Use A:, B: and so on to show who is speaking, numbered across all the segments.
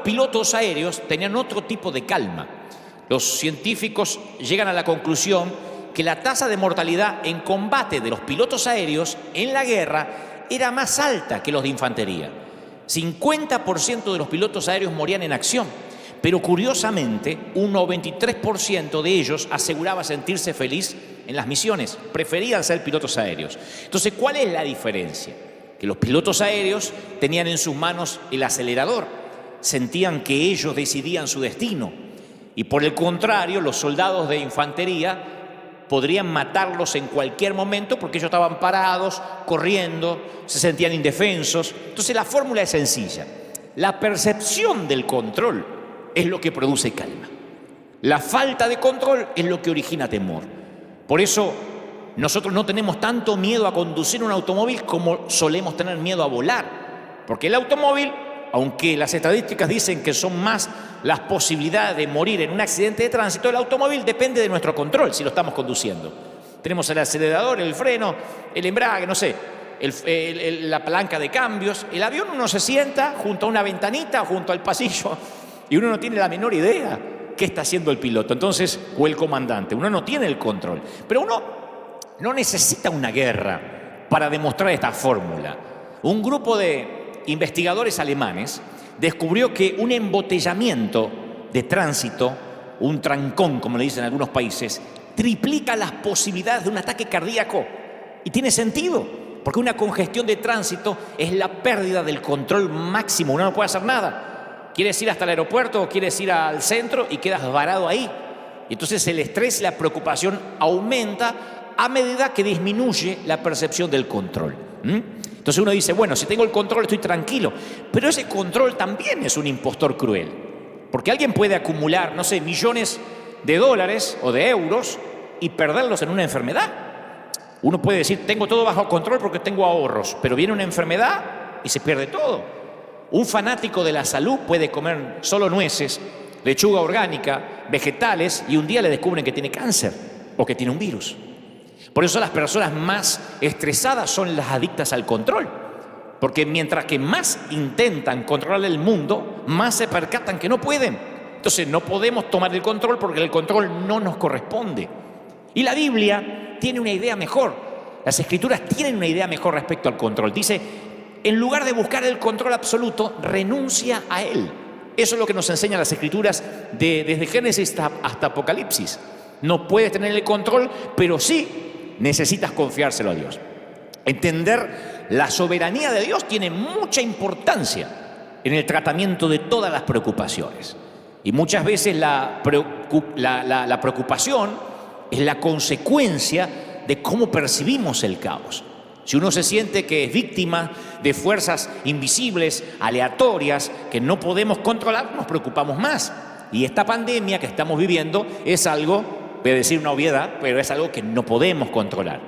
A: pilotos aéreos tenían otro tipo de calma. Los científicos llegan a la conclusión que la tasa de mortalidad en combate de los pilotos aéreos en la guerra era más alta que los de infantería. 50% de los pilotos aéreos morían en acción, pero curiosamente un 93% de ellos aseguraba sentirse feliz en las misiones, preferían ser pilotos aéreos. Entonces, ¿cuál es la diferencia? Que los pilotos aéreos tenían en sus manos el acelerador, sentían que ellos decidían su destino, y por el contrario, los soldados de infantería podrían matarlos en cualquier momento porque ellos estaban parados, corriendo, se sentían indefensos. Entonces la fórmula es sencilla. La percepción del control es lo que produce calma. La falta de control es lo que origina temor. Por eso nosotros no tenemos tanto miedo a conducir un automóvil como solemos tener miedo a volar. Porque el automóvil, aunque las estadísticas dicen que son más las posibilidades de morir en un accidente de tránsito, el automóvil depende de nuestro control si lo estamos conduciendo. Tenemos el acelerador, el freno, el embrague, no sé, la palanca de cambios. El avión uno se sienta junto a una ventanita, junto al pasillo, y uno no tiene la menor idea qué está haciendo el piloto, entonces, o el comandante. Uno no tiene el control. Pero uno no necesita una guerra para demostrar esta fórmula. Un grupo de investigadores alemanes descubrió que un embotellamiento de tránsito, un trancón, como le dicen en algunos países, triplica las posibilidades de un ataque cardíaco. Y tiene sentido, porque una congestión de tránsito es la pérdida del control máximo. Uno no puede hacer nada. Quieres ir hasta el aeropuerto o quieres ir al centro y quedas varado ahí. Y entonces el estrés y la preocupación aumenta a medida que disminuye la percepción del control. Entonces uno dice, bueno, si tengo el control estoy tranquilo, pero ese control también es un impostor cruel, porque alguien puede acumular, no sé, millones de dólares o de euros y perderlos en una enfermedad. Uno puede decir, tengo todo bajo control porque tengo ahorros, pero viene una enfermedad y se pierde todo. Un fanático de la salud puede comer solo nueces, lechuga orgánica, vegetales, y un día le descubren que tiene cáncer o que tiene un virus. Por eso las personas más estresadas son las adictas al control, porque mientras que más intentan controlar el mundo, más se percatan que no pueden. Entonces no podemos tomar el control porque el control no nos corresponde. Y la Biblia tiene una idea mejor. Las Escrituras tienen una idea mejor respecto al control. Dice, en lugar de buscar el control absoluto, renuncia a él. Eso es lo que nos enseñan las Escrituras desde Génesis hasta Apocalipsis. No puedes tener el control, pero sí necesitas confiárselo a Dios. Entender la soberanía de Dios tiene mucha importancia en el tratamiento de todas las preocupaciones. Y muchas veces la preocupación es la consecuencia de cómo percibimos el caos. Si uno se siente que es víctima de fuerzas invisibles, aleatorias, que no podemos controlar, nos preocupamos más. Y esta pandemia que estamos viviendo es algo, voy a decir una obviedad, pero es algo que no podemos controlar.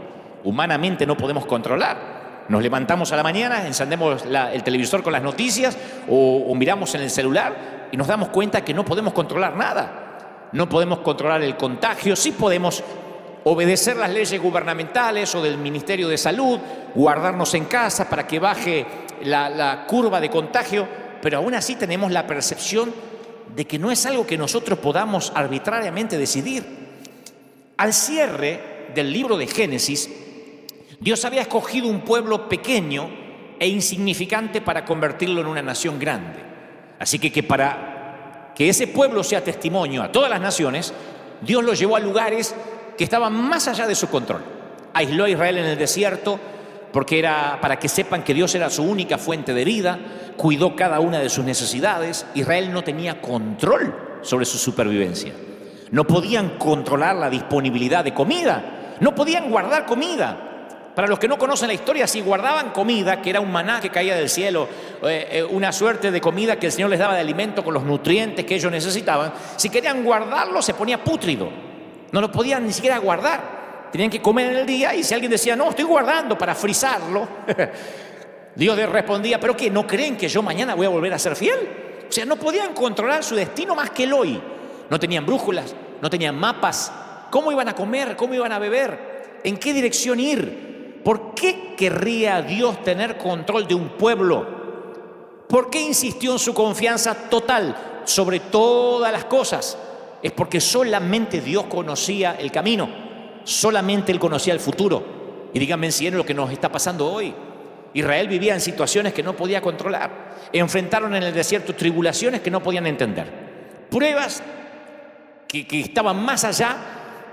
A: Humanamente no podemos controlar. Nos levantamos a la mañana, encendemos el televisor con las noticias o miramos en el celular y nos damos cuenta que no podemos controlar nada. No podemos controlar el contagio, sí podemos obedecer las leyes gubernamentales o del Ministerio de Salud, guardarnos en casa para que baje la curva de contagio, pero aún así tenemos la percepción de que no es algo que nosotros podamos arbitrariamente decidir. Al cierre del libro de Génesis, Dios había escogido un pueblo pequeño e insignificante para convertirlo en una nación grande. Así que para que ese pueblo sea testimonio a todas las naciones, Dios lo llevó a lugares que estaban más allá de su control. Aisló a Israel en el desierto porque era para que sepan que Dios era su única fuente de vida, cuidó cada una de sus necesidades. Israel no tenía control sobre su supervivencia. No podían controlar la disponibilidad de comida, no podían guardar comida. Para los que no conocen la historia, si guardaban comida, que era un maná que caía del cielo, una suerte de comida que el Señor les daba de alimento con los nutrientes que ellos necesitaban, si querían guardarlo se ponía pútrido, no lo podían ni siquiera guardar, tenían que comer en el día, y si alguien decía, no, estoy guardando para frizarlo, Dios les respondía, ¿pero qué? ¿No creen que yo mañana voy a volver a ser fiel? O sea, no podían controlar su destino más que el hoy. No tenían brújulas, no tenían mapas. ¿Cómo iban a comer? ¿Cómo iban a beber? ¿En qué dirección ir? ¿Por qué querría Dios tener control de un pueblo? ¿Por qué insistió en su confianza total sobre todas las cosas? Es porque solamente Dios conocía el camino, solamente Él conocía el futuro. Y díganme si es lo que nos está pasando hoy. Israel vivía en situaciones que no podía controlar. Enfrentaron en el desierto tribulaciones que no podían entender. Pruebas que estaban más allá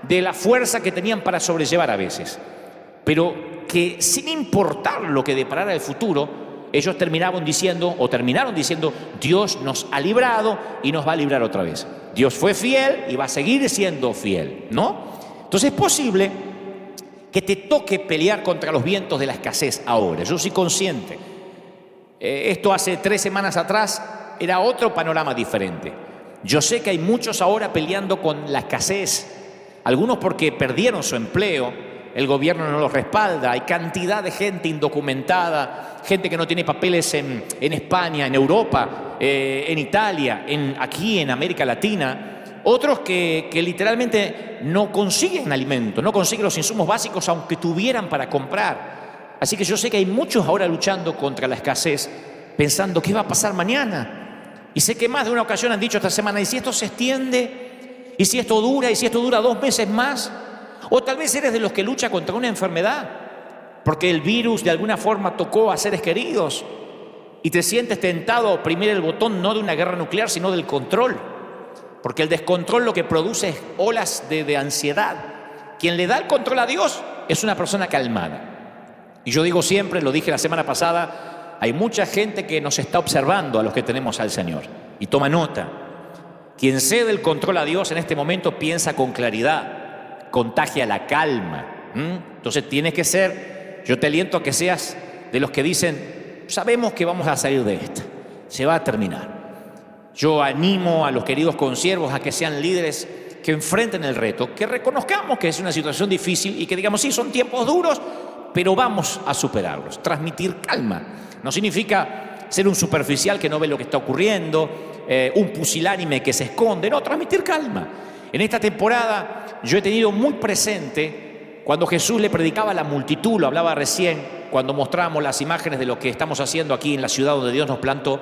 A: de la fuerza que tenían para sobrellevar a veces. Pero que sin importar lo que deparara el futuro, ellos terminaron diciendo, Dios nos ha librado y nos va a librar otra vez. Dios fue fiel y va a seguir siendo fiel, ¿no? Entonces es posible que te toque pelear contra los vientos de la escasez ahora. Yo soy consciente. Esto hace 3 semanas atrás era otro panorama diferente. Yo sé que hay muchos ahora peleando con la escasez. Algunos porque perdieron su empleo, el gobierno no los respalda, hay cantidad de gente indocumentada, gente que no tiene papeles en España, en Europa, en Italia, aquí en América Latina. Otros que literalmente no consiguen alimento, no consiguen los insumos básicos aunque tuvieran para comprar. Así que yo sé que hay muchos ahora luchando contra la escasez, pensando qué va a pasar mañana. Y sé que más de una ocasión han dicho esta semana, ¿y si esto se extiende? ¿Y si esto dura? ¿Y si esto dura 2 meses más? O tal vez eres de los que lucha contra una enfermedad, porque el virus de alguna forma tocó a seres queridos y te sientes tentado a oprimir el botón no de una guerra nuclear, sino del control. Porque el descontrol lo que produce es olas de ansiedad. Quien le da el control a Dios es una persona calmada. Y yo digo siempre, lo dije la semana pasada, hay mucha gente que nos está observando a los que tenemos al Señor. Y toma nota. Quien cede el control a Dios en este momento piensa con claridad, contagia la calma. Entonces tienes que ser, yo te aliento a que seas de los que dicen, sabemos que vamos a salir de esta, se va a terminar. Yo animo a los queridos consiervos a que sean líderes que enfrenten el reto, que reconozcamos que es una situación difícil y que digamos, sí, son tiempos duros, pero vamos a superarlos. Transmitir calma no significa ser un superficial que no ve lo que está ocurriendo, un pusilánime que se esconde, no, transmitir calma. En esta temporada yo he tenido muy presente cuando Jesús le predicaba a la multitud, lo hablaba recién, cuando mostramos las imágenes de lo que estamos haciendo aquí en la ciudad donde Dios nos plantó.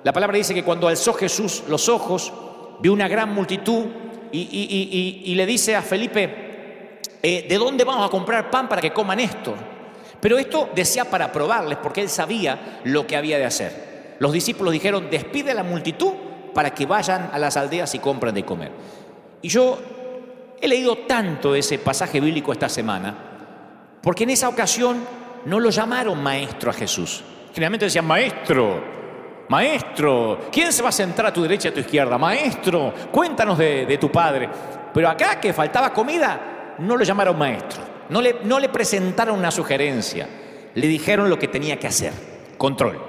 A: La palabra dice que cuando alzó Jesús los ojos, vio una gran multitud y le dice a Felipe, ¿de dónde vamos a comprar pan para que coman esto? Pero esto decía para probarles, porque él sabía lo que había de hacer. Los discípulos dijeron, despide a la multitud para que vayan a las aldeas y compren de comer. Y yo he leído tanto ese pasaje bíblico esta semana, porque en esa ocasión no lo llamaron maestro a Jesús. Generalmente decían, maestro, ¿quién se va a sentar a tu derecha y a tu izquierda? Maestro, cuéntanos de tu padre. Pero acá, que faltaba comida, no lo llamaron maestro. No le presentaron una sugerencia. Le dijeron lo que tenía que hacer. Control.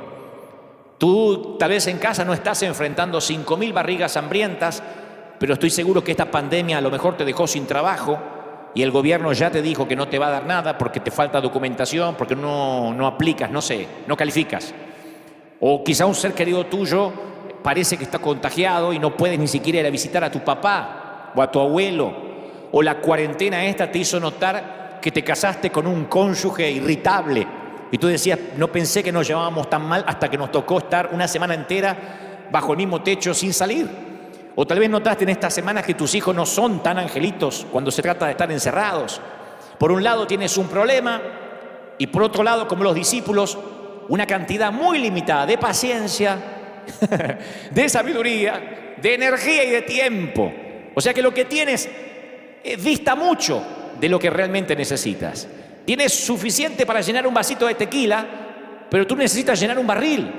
A: Tú tal vez en casa no estás enfrentando 5.000 barrigas hambrientas, pero estoy seguro que esta pandemia a lo mejor te dejó sin trabajo y el gobierno ya te dijo que no te va a dar nada porque te falta documentación, porque no aplicas, no calificas. O quizá un ser querido tuyo parece que está contagiado y no puedes ni siquiera ir a visitar a tu papá o a tu abuelo. O la cuarentena esta te hizo notar que te casaste con un cónyuge irritable. Y tú decías, no pensé que nos llevábamos tan mal hasta que nos tocó estar una semana entera bajo el mismo techo sin salir. O tal vez notaste en estas semanas que tus hijos no son tan angelitos cuando se trata de estar encerrados. Por un lado tienes un problema y por otro lado, como los discípulos, una cantidad muy limitada de paciencia, de sabiduría, de energía y de tiempo. O sea que lo que tienes dista mucho de lo que realmente necesitas. Tienes suficiente para llenar un vasito de tequila, pero tú necesitas llenar un barril.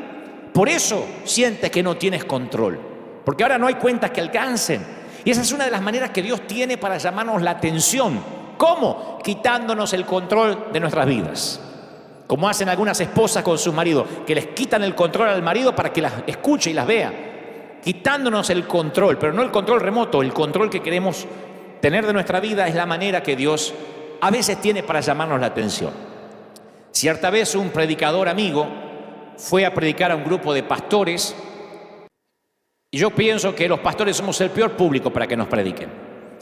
A: Por eso sientes que no tienes control, porque ahora no hay cuentas que alcancen. Y esa es una de las maneras que Dios tiene para llamarnos la atención. ¿Cómo? Quitándonos el control de nuestras vidas. Como hacen algunas esposas con sus maridos, que les quitan el control al marido para que las escuche y las vea. Quitándonos el control, pero no el control remoto, el control que queremos tener de nuestra vida es la manera que Dios a veces tiene para llamarnos la atención. Cierta vez un predicador amigo fue a predicar a un grupo de pastores y yo pienso que los pastores somos el peor público para que nos prediquen.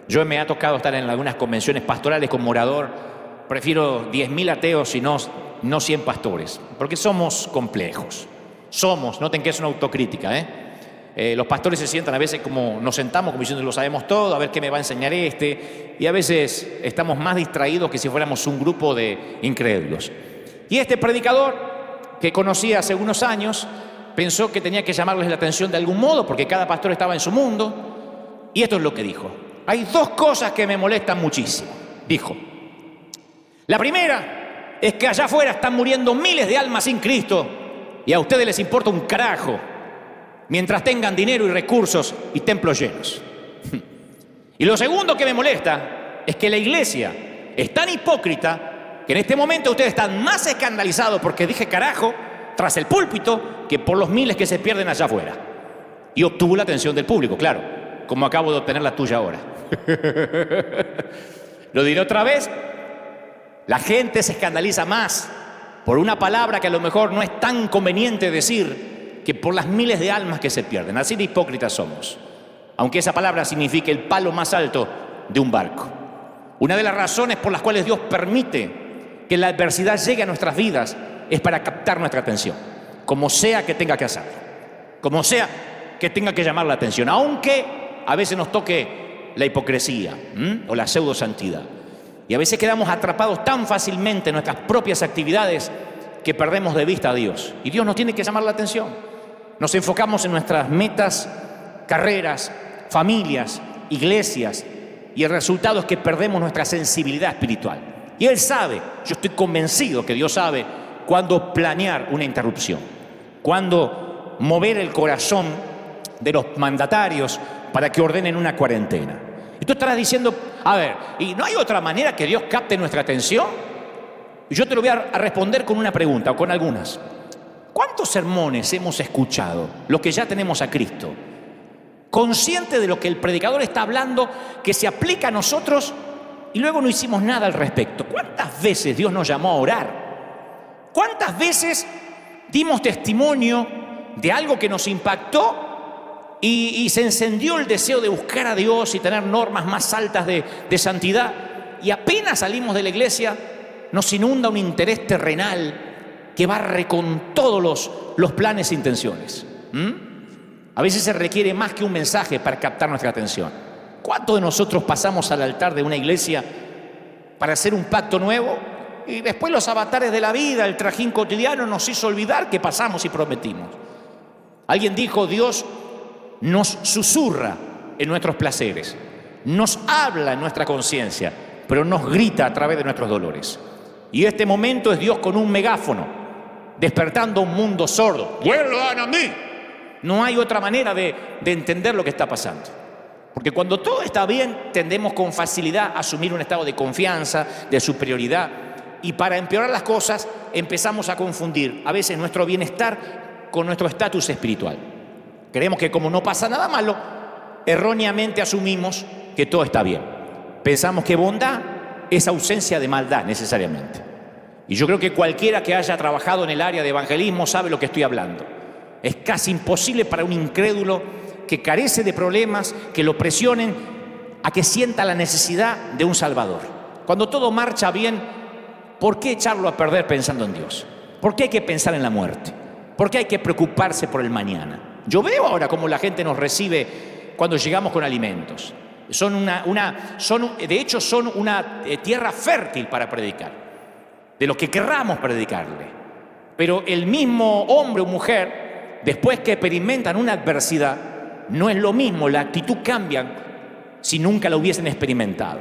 A: Yo me ha tocado estar en algunas convenciones pastorales como orador, prefiero 10.000 ateos y no 100 pastores, porque somos complejos. Somos, noten que es una autocrítica, los pastores se sientan a veces como nos sentamos, como diciendo lo sabemos todo, a ver qué me va a enseñar este, y a veces estamos más distraídos que si fuéramos un grupo de incrédulos. Y este predicador, que conocí hace unos años, pensó que tenía que llamarles la atención de algún modo, porque cada pastor estaba en su mundo, y esto es lo que dijo. Hay dos cosas que me molestan muchísimo, dijo. La primera es que allá afuera están muriendo miles de almas sin Cristo, y a ustedes les importa un carajo, mientras tengan dinero y recursos y templos llenos. Y lo segundo que me molesta es que la iglesia es tan hipócrita que en este momento ustedes están más escandalizados porque dije carajo tras el púlpito que por los miles que se pierden allá afuera. Y obtuvo la atención del público, claro, como acabo de obtener la tuya ahora. Lo diré otra vez, la gente se escandaliza más por una palabra que a lo mejor no es tan conveniente decir que por las miles de almas que se pierden. Así de hipócritas somos, aunque esa palabra signifique el palo más alto de un barco. Una de las razones por las cuales Dios permite que la adversidad llegue a nuestras vidas es para captar nuestra atención, como sea que tenga que hacerlo, como sea que tenga que llamar la atención, aunque a veces nos toque la hipocresía o la pseudosantidad. Y a veces quedamos atrapados tan fácilmente en nuestras propias actividades que perdemos de vista a Dios. Y Dios nos tiene que llamar la atención. Nos enfocamos en nuestras metas, carreras, familias, iglesias, y el resultado es que perdemos nuestra sensibilidad espiritual. Y Él sabe, yo estoy convencido que Dios sabe cuándo planear una interrupción, cuándo mover el corazón de los mandatarios para que ordenen una cuarentena. Y tú estarás diciendo, a ver, ¿y no hay otra manera que Dios capte nuestra atención? Y yo te lo voy a responder con una pregunta o con algunas. ¿Cuántos sermones hemos escuchado, los que ya tenemos a Cristo, consciente de lo que el predicador está hablando, que se aplica a nosotros y luego no hicimos nada al respecto? ¿Cuántas veces Dios nos llamó a orar? ¿Cuántas veces dimos testimonio de algo que nos impactó y se encendió el deseo de buscar a Dios y tener normas más altas de santidad? Y apenas salimos de la iglesia, nos inunda un interés terrenal que barre con todos los planes e intenciones. A veces se requiere más que un mensaje para captar nuestra atención. ¿Cuántos de nosotros pasamos al altar de una iglesia para hacer un pacto nuevo y después los avatares de la vida, el trajín cotidiano nos hizo olvidar que pasamos y prometimos? Alguien dijo, Dios nos susurra en nuestros placeres, nos habla en nuestra conciencia, pero nos grita a través de nuestros dolores. Y este momento es Dios con un megáfono, despertando un mundo sordo. ¡Vuelvan a mí! No hay otra manera de entender lo que está pasando. Porque cuando todo está bien, tendemos con facilidad a asumir un estado de confianza, de superioridad. Y para empeorar las cosas, empezamos a confundir a veces nuestro bienestar con nuestro estatus espiritual. Creemos que como no pasa nada malo, erróneamente asumimos que todo está bien. Pensamos que bondad es ausencia de maldad necesariamente. Y yo creo que cualquiera que haya trabajado en el área de evangelismo sabe lo que estoy hablando. Es casi imposible para un incrédulo que carece de problemas, que lo presionen a que sienta la necesidad de un Salvador. Cuando todo marcha bien, ¿por qué echarlo a perder pensando en Dios? ¿Por qué hay que pensar en la muerte? ¿Por qué hay que preocuparse por el mañana? Yo veo ahora cómo la gente nos recibe cuando llegamos con alimentos. De hecho, son una tierra fértil para predicar, de lo que querramos predicarle. Pero el mismo hombre o mujer, después que experimentan una adversidad, no es lo mismo, la actitud cambia si nunca la hubiesen experimentado.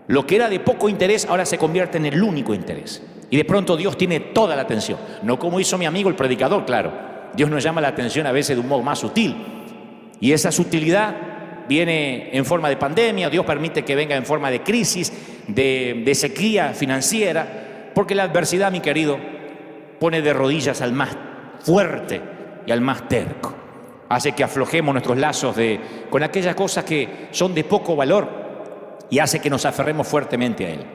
A: Lo que era de poco interés ahora se convierte en el único interés. Y de pronto Dios tiene toda la atención. No como hizo mi amigo el predicador, claro. Dios nos llama la atención a veces de un modo más sutil. Y esa sutilidad viene en forma de pandemia, Dios permite que venga en forma de crisis, de sequía financiera, porque la adversidad, mi querido, pone de rodillas al más fuerte y al más terco. Hace que aflojemos nuestros lazos con aquellas cosas que son de poco valor y hace que nos aferremos fuertemente a Él.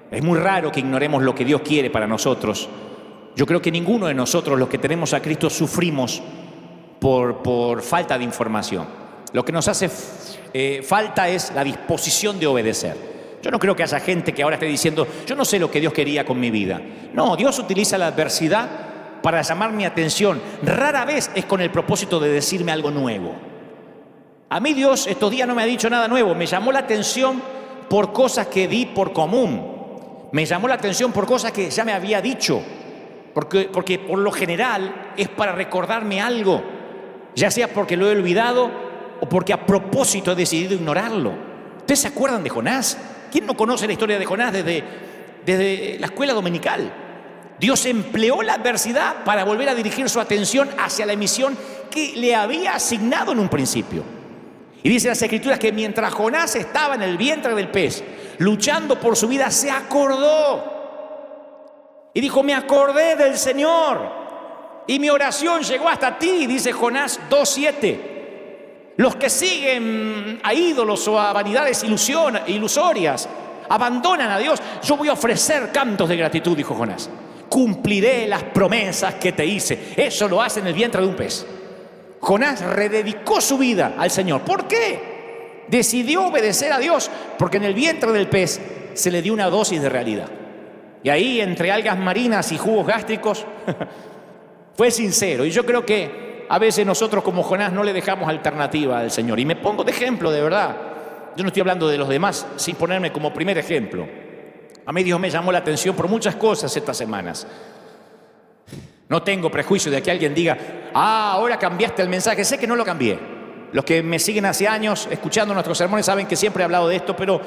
A: Es muy raro que ignoremos lo que Dios quiere para nosotros. Yo creo que ninguno de nosotros, los que tenemos a Cristo, sufrimos por falta de información. Lo que nos hace falta es la disposición de obedecer. Yo no creo que haya gente que ahora esté diciendo, yo no sé lo que Dios quería con mi vida. No, Dios utiliza la adversidad para llamar mi atención. Rara vez es con el propósito de decirme algo nuevo. A mí Dios estos días no me ha dicho nada nuevo. Me llamó la atención por cosas que di por común. Me llamó la atención por cosas que ya me había dicho. Porque por lo general es para recordarme algo. Ya sea porque lo he olvidado o porque a propósito he decidido ignorarlo. ¿Ustedes se acuerdan de Jonás? ¿Quién no conoce la historia de Jonás desde la escuela dominical? Dios empleó la adversidad para volver a dirigir su atención hacia la misión que le había asignado en un principio. Y dice las Escrituras que mientras Jonás estaba en el vientre del pez, luchando por su vida, se acordó. Y dijo, me acordé del Señor. Y mi oración llegó hasta ti, dice Jonás 2:7. Los que siguen a ídolos o a vanidades ilusorias, abandonan a Dios. Yo voy a ofrecer cantos de gratitud, dijo Jonás. Cumpliré las promesas que te hice. Eso lo hace en el vientre de un pez. Jonás rededicó su vida al Señor. ¿Por qué? Decidió obedecer a Dios porque en el vientre del pez se le dio una dosis de realidad. Y ahí, entre algas marinas y jugos gástricos, fue sincero. Y yo creo que a veces nosotros como Jonás no le dejamos alternativa al Señor. Y me pongo de ejemplo, de verdad. Yo no estoy hablando de los demás sin ponerme como primer ejemplo. A mí Dios me llamó la atención por muchas cosas estas semanas. No tengo prejuicio de que alguien diga, ahora cambiaste el mensaje. Sé que no lo cambié. Los que me siguen hace años escuchando nuestros sermones saben que siempre he hablado de esto, pero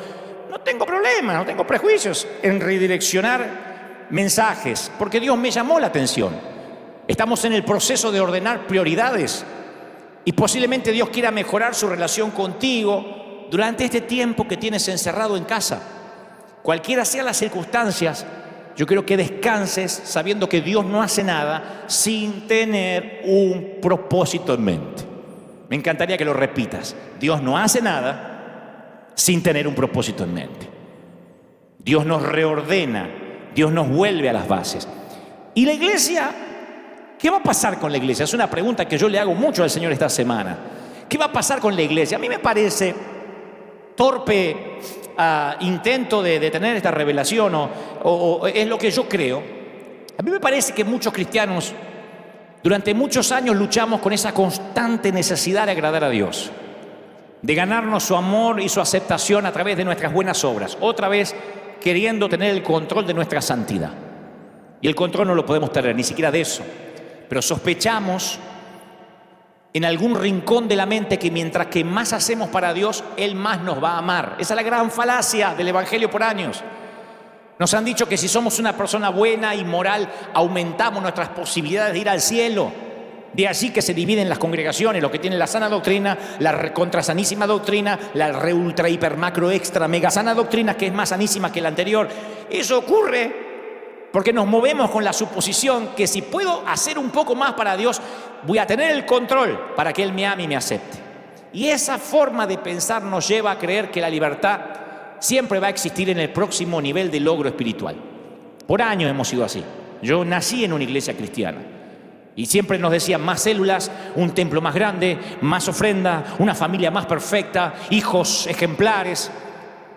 A: no tengo problema, no tengo prejuicios en redireccionar mensajes, porque Dios me llamó la atención. Estamos en el proceso de ordenar prioridades y posiblemente Dios quiera mejorar su relación contigo durante este tiempo que tienes encerrado en casa. Cualquiera sean las circunstancias, yo quiero que descanses sabiendo que Dios no hace nada sin tener un propósito en mente. Me encantaría que lo repitas. Dios no hace nada sin tener un propósito en mente. Dios nos reordena, Dios nos vuelve a las bases. ¿Y la iglesia? ¿Qué va a pasar con la iglesia? Es una pregunta que yo le hago mucho al Señor esta semana. ¿Qué va a pasar con la iglesia? A mí me parece torpe intento de tener esta revelación o es lo que yo creo. A mí me parece que muchos cristianos durante muchos años luchamos con esa constante necesidad de agradar a Dios, de ganarnos su amor y su aceptación a través de nuestras buenas obras, otra vez queriendo tener el control de nuestra santidad. Y el control no lo podemos tener, ni siquiera de eso. Pero sospechamos en algún rincón de la mente que mientras que más hacemos para Dios, Él más nos va a amar. Esa es la gran falacia del Evangelio por años. Nos han dicho que si somos una persona buena y moral, aumentamos nuestras posibilidades de ir al cielo. De allí que se dividen las congregaciones, los que tienen la sana doctrina, la recontra sanísima doctrina, la re ultra hiper macro extra mega sana doctrina, que es más sanísima que la anterior. Eso ocurre porque nos movemos con la suposición que si puedo hacer un poco más para Dios, voy a tener el control para que Él me ame y me acepte. Y esa forma de pensar nos lleva a creer que la libertad siempre va a existir en el próximo nivel de logro espiritual. Por años hemos sido así. Yo nací en una iglesia cristiana y siempre nos decían más células, un templo más grande, más ofrenda, una familia más perfecta, hijos ejemplares.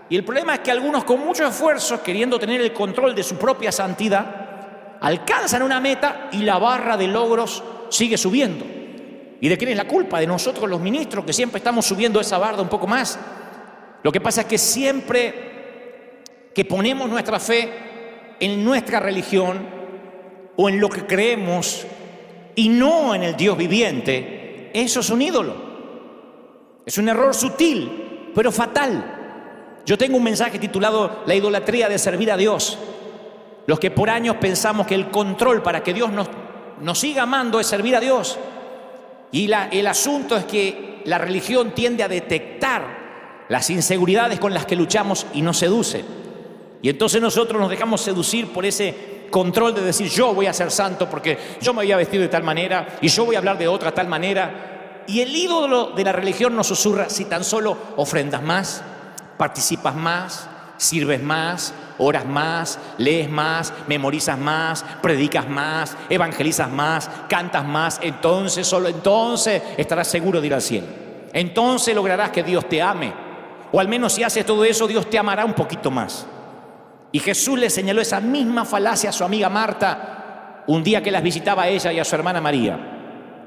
A: Y el problema es que algunos con mucho esfuerzo, queriendo tener el control de su propia santidad, alcanzan una meta y la barra de logros sigue subiendo. ¿Y de quién es la culpa? De nosotros los ministros, que siempre estamos subiendo esa barra un poco más. Lo que pasa es que siempre que ponemos nuestra fe en nuestra religión o en lo que creemos y no en el Dios viviente, eso es un ídolo. Es un error sutil, pero fatal. Yo tengo un mensaje titulado La idolatría de servir a Dios. Los que por años pensamos que el control para que Dios nos siga amando es servir a Dios. Y el asunto es que la religión tiende a detectar las inseguridades con las que luchamos y nos seduce. Y entonces nosotros nos dejamos seducir por ese control de decir yo voy a ser santo porque yo me voy a vestir de tal manera y yo voy a hablar de otra tal manera. Y el ídolo de la religión nos susurra: si tan solo ofrendas más, participas más, sirves más, oras más, lees más, memorizas más, predicas más, evangelizas más, cantas más, entonces, solo entonces estarás seguro de ir al cielo. Entonces lograrás que Dios te ame. O al menos si haces todo eso, Dios te amará un poquito más. Y Jesús le señaló esa misma falacia a su amiga Marta un día que las visitaba a ella y a su hermana María.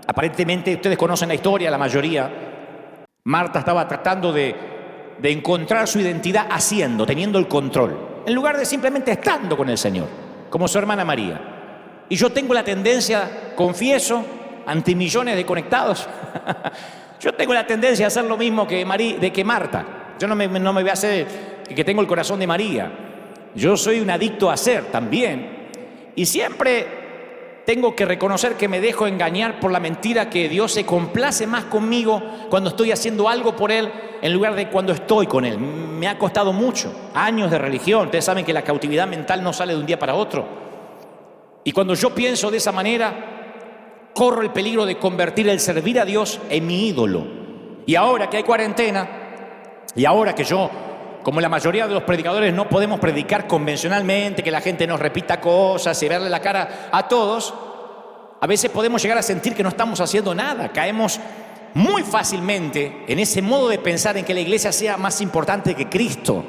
A: Aparentemente, ustedes conocen la historia, la mayoría. Marta estaba tratando de encontrar su identidad haciendo, teniendo el control, en lugar de simplemente estando con el Señor, como su hermana María. Y yo tengo la tendencia, confieso, ante millones de conectados, yo tengo la tendencia a hacer lo mismo que Marta. Yo no me voy a hacer que tengo el corazón de María. Yo soy un adicto a hacer también. Y siempre tengo que reconocer que me dejo engañar por la mentira que Dios se complace más conmigo cuando estoy haciendo algo por Él en lugar de cuando estoy con Él. Me ha costado mucho, años de religión. Ustedes saben que la cautividad mental no sale de un día para otro. Y cuando yo pienso de esa manera, corro el peligro de convertir el servir a Dios en mi ídolo. Y ahora que hay cuarentena, y ahora que yo, como la mayoría de los predicadores, no podemos predicar convencionalmente, que la gente nos repita cosas y verle la cara a todos, a veces podemos llegar a sentir que no estamos haciendo nada. Caemos muy fácilmente en ese modo de pensar en que la iglesia sea más importante que Cristo,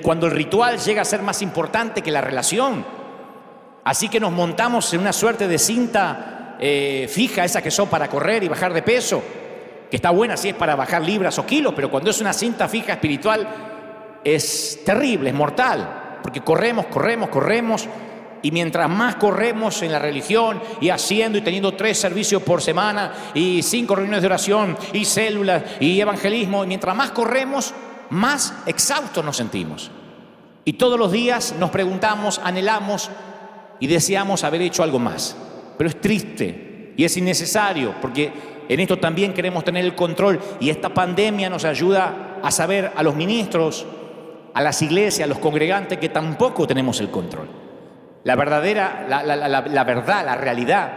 A: cuando el ritual llega a ser más importante que la relación. Así que nos montamos en una suerte de cinta fija, esa que son para correr y bajar de peso, que está buena si es para bajar libras o kilos, pero cuando es una cinta fija espiritual es terrible, es mortal, porque corremos, y mientras más corremos en la religión y haciendo y teniendo 3 servicios por semana y 5 reuniones de oración y células y evangelismo, y mientras más corremos, más exhaustos nos sentimos. Y todos los días nos preguntamos, anhelamos y deseamos haber hecho algo más. Pero es triste y es innecesario, porque en esto también queremos tener el control, y esta pandemia nos ayuda a saber, a los ministros, a las iglesias, a los congregantes, que tampoco tenemos el control. La verdad, la realidad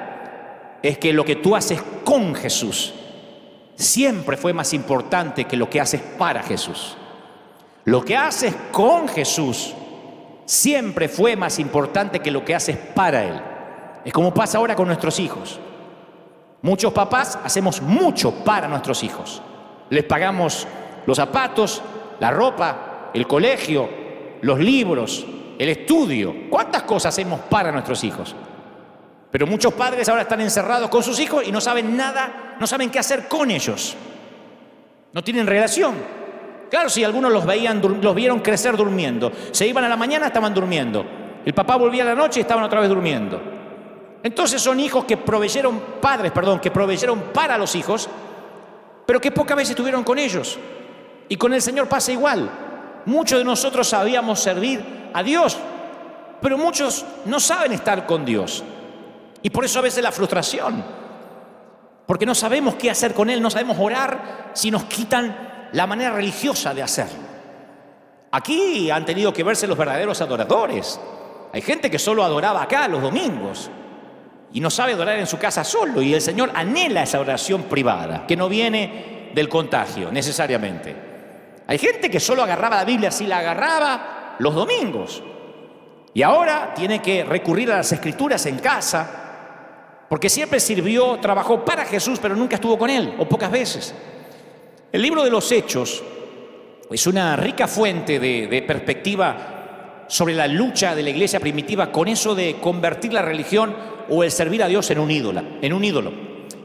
A: es que lo que tú haces con Jesús siempre fue más importante que lo que haces para Jesús. Lo que haces con Jesús siempre fue más importante que lo que haces para Él. Es como pasa ahora con nuestros hijos. Muchos papás hacemos mucho para nuestros hijos. Les pagamos los zapatos, la ropa, el colegio, los libros, el estudio. ¿Cuántas cosas hacemos para nuestros hijos? Pero muchos padres ahora están encerrados con sus hijos y no saben nada, no saben qué hacer con ellos. No tienen relación. Claro, si algunos los vieron crecer durmiendo. Se iban a la mañana, estaban durmiendo. El papá volvía a la noche y estaban otra vez durmiendo. Entonces son hijos que proveyeron para los hijos, pero que pocas veces estuvieron con ellos. Y con el Señor pasa igual. Muchos de nosotros sabíamos servir a Dios, pero muchos no saben estar con Dios. Y por eso a veces la frustración, porque no sabemos qué hacer con Él, no sabemos orar si nos quitan la manera religiosa de hacerlo. Aquí han tenido que verse los verdaderos adoradores. Hay gente que solo adoraba acá los domingos y no sabe adorar en su casa solo, y el Señor anhela esa oración privada, que no viene del contagio necesariamente. Hay gente que solo agarraba la Biblia, si la agarraba los domingos, y ahora tiene que recurrir a las Escrituras en casa, porque siempre sirvió, trabajó para Jesús, pero nunca estuvo con Él, o pocas veces. El libro de los Hechos es una rica fuente de perspectiva sobre la lucha de la iglesia primitiva con eso de convertir la religión o el servir a Dios en un ídolo.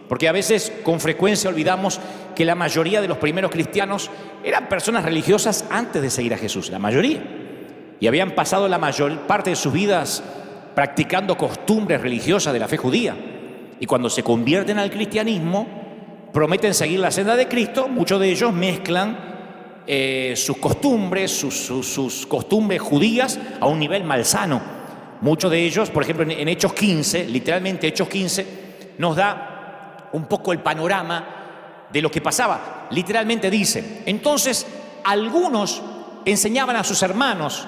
A: Porque a veces con frecuencia olvidamos que la mayoría de los primeros cristianos eran personas religiosas antes de seguir a Jesús, la mayoría. Y habían pasado la mayor parte de sus vidas practicando costumbres religiosas de la fe judía. Y cuando se convierten al cristianismo, prometen seguir la senda de Cristo. Muchos de ellos mezclan sus costumbres judías a un nivel malsano. Muchos de ellos, por ejemplo, en Hechos 15, literalmente Hechos 15, nos da un poco el panorama de lo que pasaba. Literalmente dice: entonces algunos enseñaban a sus hermanos,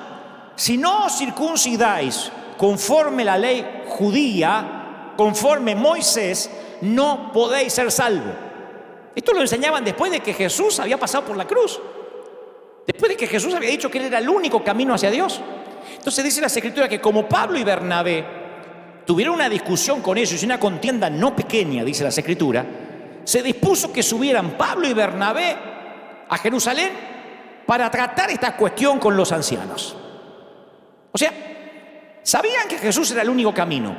A: si no os circuncidáis conforme la ley judía, conforme Moisés, no podéis ser salvos. Esto lo enseñaban después de que Jesús había pasado por la cruz, después de que Jesús había dicho que Él era el único camino hacia Dios. Entonces dice las Escrituras que como Pablo y Bernabé tuvieron una discusión con ellos y una contienda no pequeña, dice las Escrituras, se dispuso que subieran Pablo y Bernabé a Jerusalén para tratar esta cuestión con los ancianos. O sea, Sabían que Jesús era el único camino.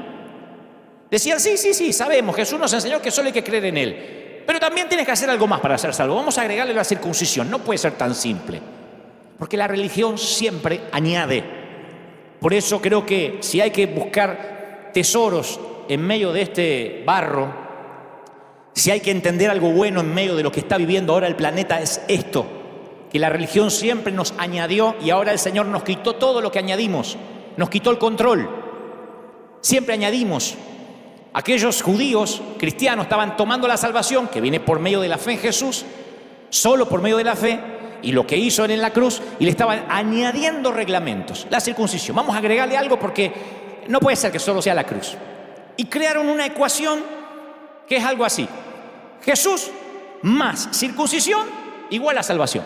A: Decían, sí, sabemos, Jesús nos enseñó que solo hay que creer en Él. Pero también tienes que hacer algo más para ser salvo. Vamos a agregarle la circuncisión. No puede ser tan simple. Porque la religión siempre añade. Por eso creo que si hay que buscar tesoros en medio de este barro, si hay que entender algo bueno en medio de lo que está viviendo ahora el planeta, es esto: que la religión siempre nos añadió y ahora el Señor nos quitó todo lo que añadimos, nos quitó el control. Siempre añadimos. Aquellos judíos cristianos estaban tomando la salvación, que viene por medio de la fe en Jesús, solo por medio de la fe, y lo que hizo Él en la cruz, y le estaban añadiendo reglamentos. La circuncisión, vamos a agregarle algo porque no puede ser que solo sea la cruz. Y crearon una ecuación que es algo así: Jesús más circuncisión igual a salvación.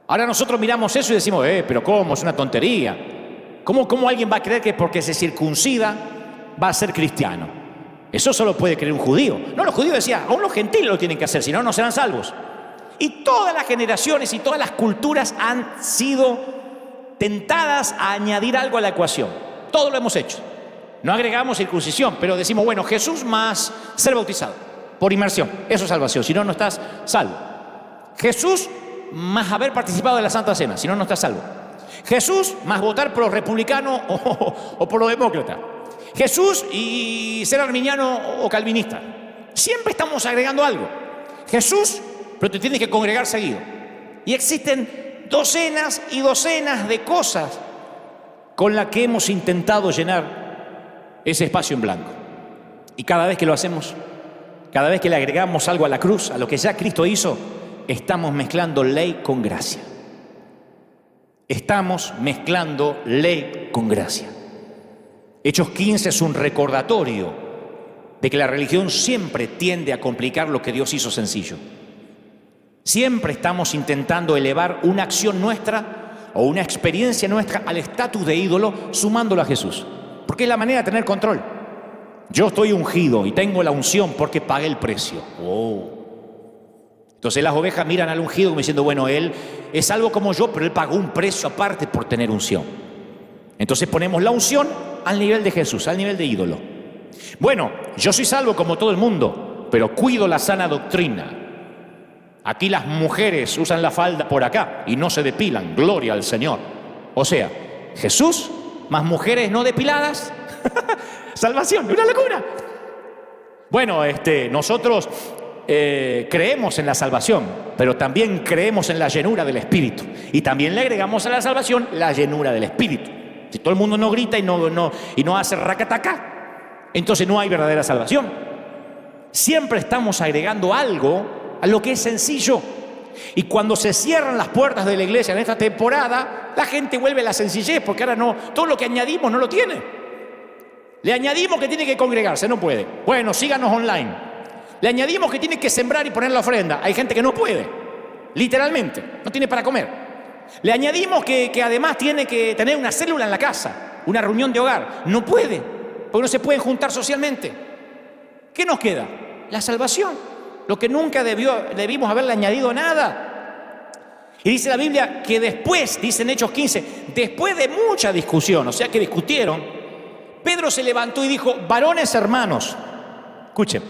A: Ahora nosotros miramos eso y decimos, pero ¿cómo? Es una tontería. ¿Cómo alguien va a creer que porque se circuncida va a ser cristiano? Eso solo puede creer un judío. No, los judíos decían, aún los gentiles lo tienen que hacer, si no, no serán salvos. Y todas las generaciones y todas las culturas han sido tentadas a añadir algo a la ecuación. Todo lo hemos hecho. No agregamos circuncisión, pero decimos, bueno, Jesús más ser bautizado por inmersión, eso es salvación, si no, no estás salvo. Jesús más haber participado de la Santa Cena, si no, no estás salvo. Jesús más votar por los republicanos o por los demócratas. Jesús y ser arminiano o calvinista. Siempre estamos agregando algo. Jesús, pero te tienes que congregar seguido. Y existen docenas y docenas de cosas con las que hemos intentado llenar ese espacio en blanco. Y cada vez que lo hacemos, cada vez que le agregamos algo a la cruz, a lo que ya Cristo hizo, estamos mezclando ley con gracia. Estamos mezclando ley con gracia. Hechos 15 es un recordatorio de que la religión siempre tiende a complicar lo que Dios hizo sencillo. Siempre estamos intentando elevar una acción nuestra o una experiencia nuestra al estatus de ídolo, sumándolo a Jesús. Porque es la manera de tener control. Yo estoy ungido y tengo la unción porque pagué el precio. Entonces las ovejas miran al ungido como diciendo, bueno, él es algo como yo, pero él pagó un precio aparte por tener unción. Entonces ponemos la unción al nivel de Jesús, al nivel de ídolo. Bueno, yo soy salvo como todo el mundo, pero cuido la sana doctrina. Aquí las mujeres usan la falda por acá y no se depilan, gloria al Señor. O sea, Jesús más mujeres no depiladas, salvación, una locura. Bueno, nosotros creemos en la salvación, pero también creemos en la llenura del Espíritu. Y también le agregamos a la salvación la llenura del Espíritu. Si todo el mundo no grita y no hace racatacá, entonces no hay verdadera salvación. Siempre estamos agregando algo a lo que es sencillo. Y cuando se cierran las puertas de la iglesia en esta temporada, la gente vuelve a la sencillez, porque ahora no, todo lo que añadimos no lo tiene. Le añadimos que tiene que congregarse, no puede. Bueno, síganos online. Le añadimos que tiene que sembrar y poner la ofrenda. Hay gente que no puede, literalmente, no tiene para comer. Le añadimos que además tiene que tener una célula en la casa, una reunión de hogar. No puede, porque no se pueden juntar socialmente. ¿Qué nos queda? La salvación, lo que nunca debimos haberle añadido nada. Y dice la Biblia que después, dice en Hechos 15, después de mucha discusión, o sea que discutieron, Pedro se levantó y dijo, varones hermanos, escuchen,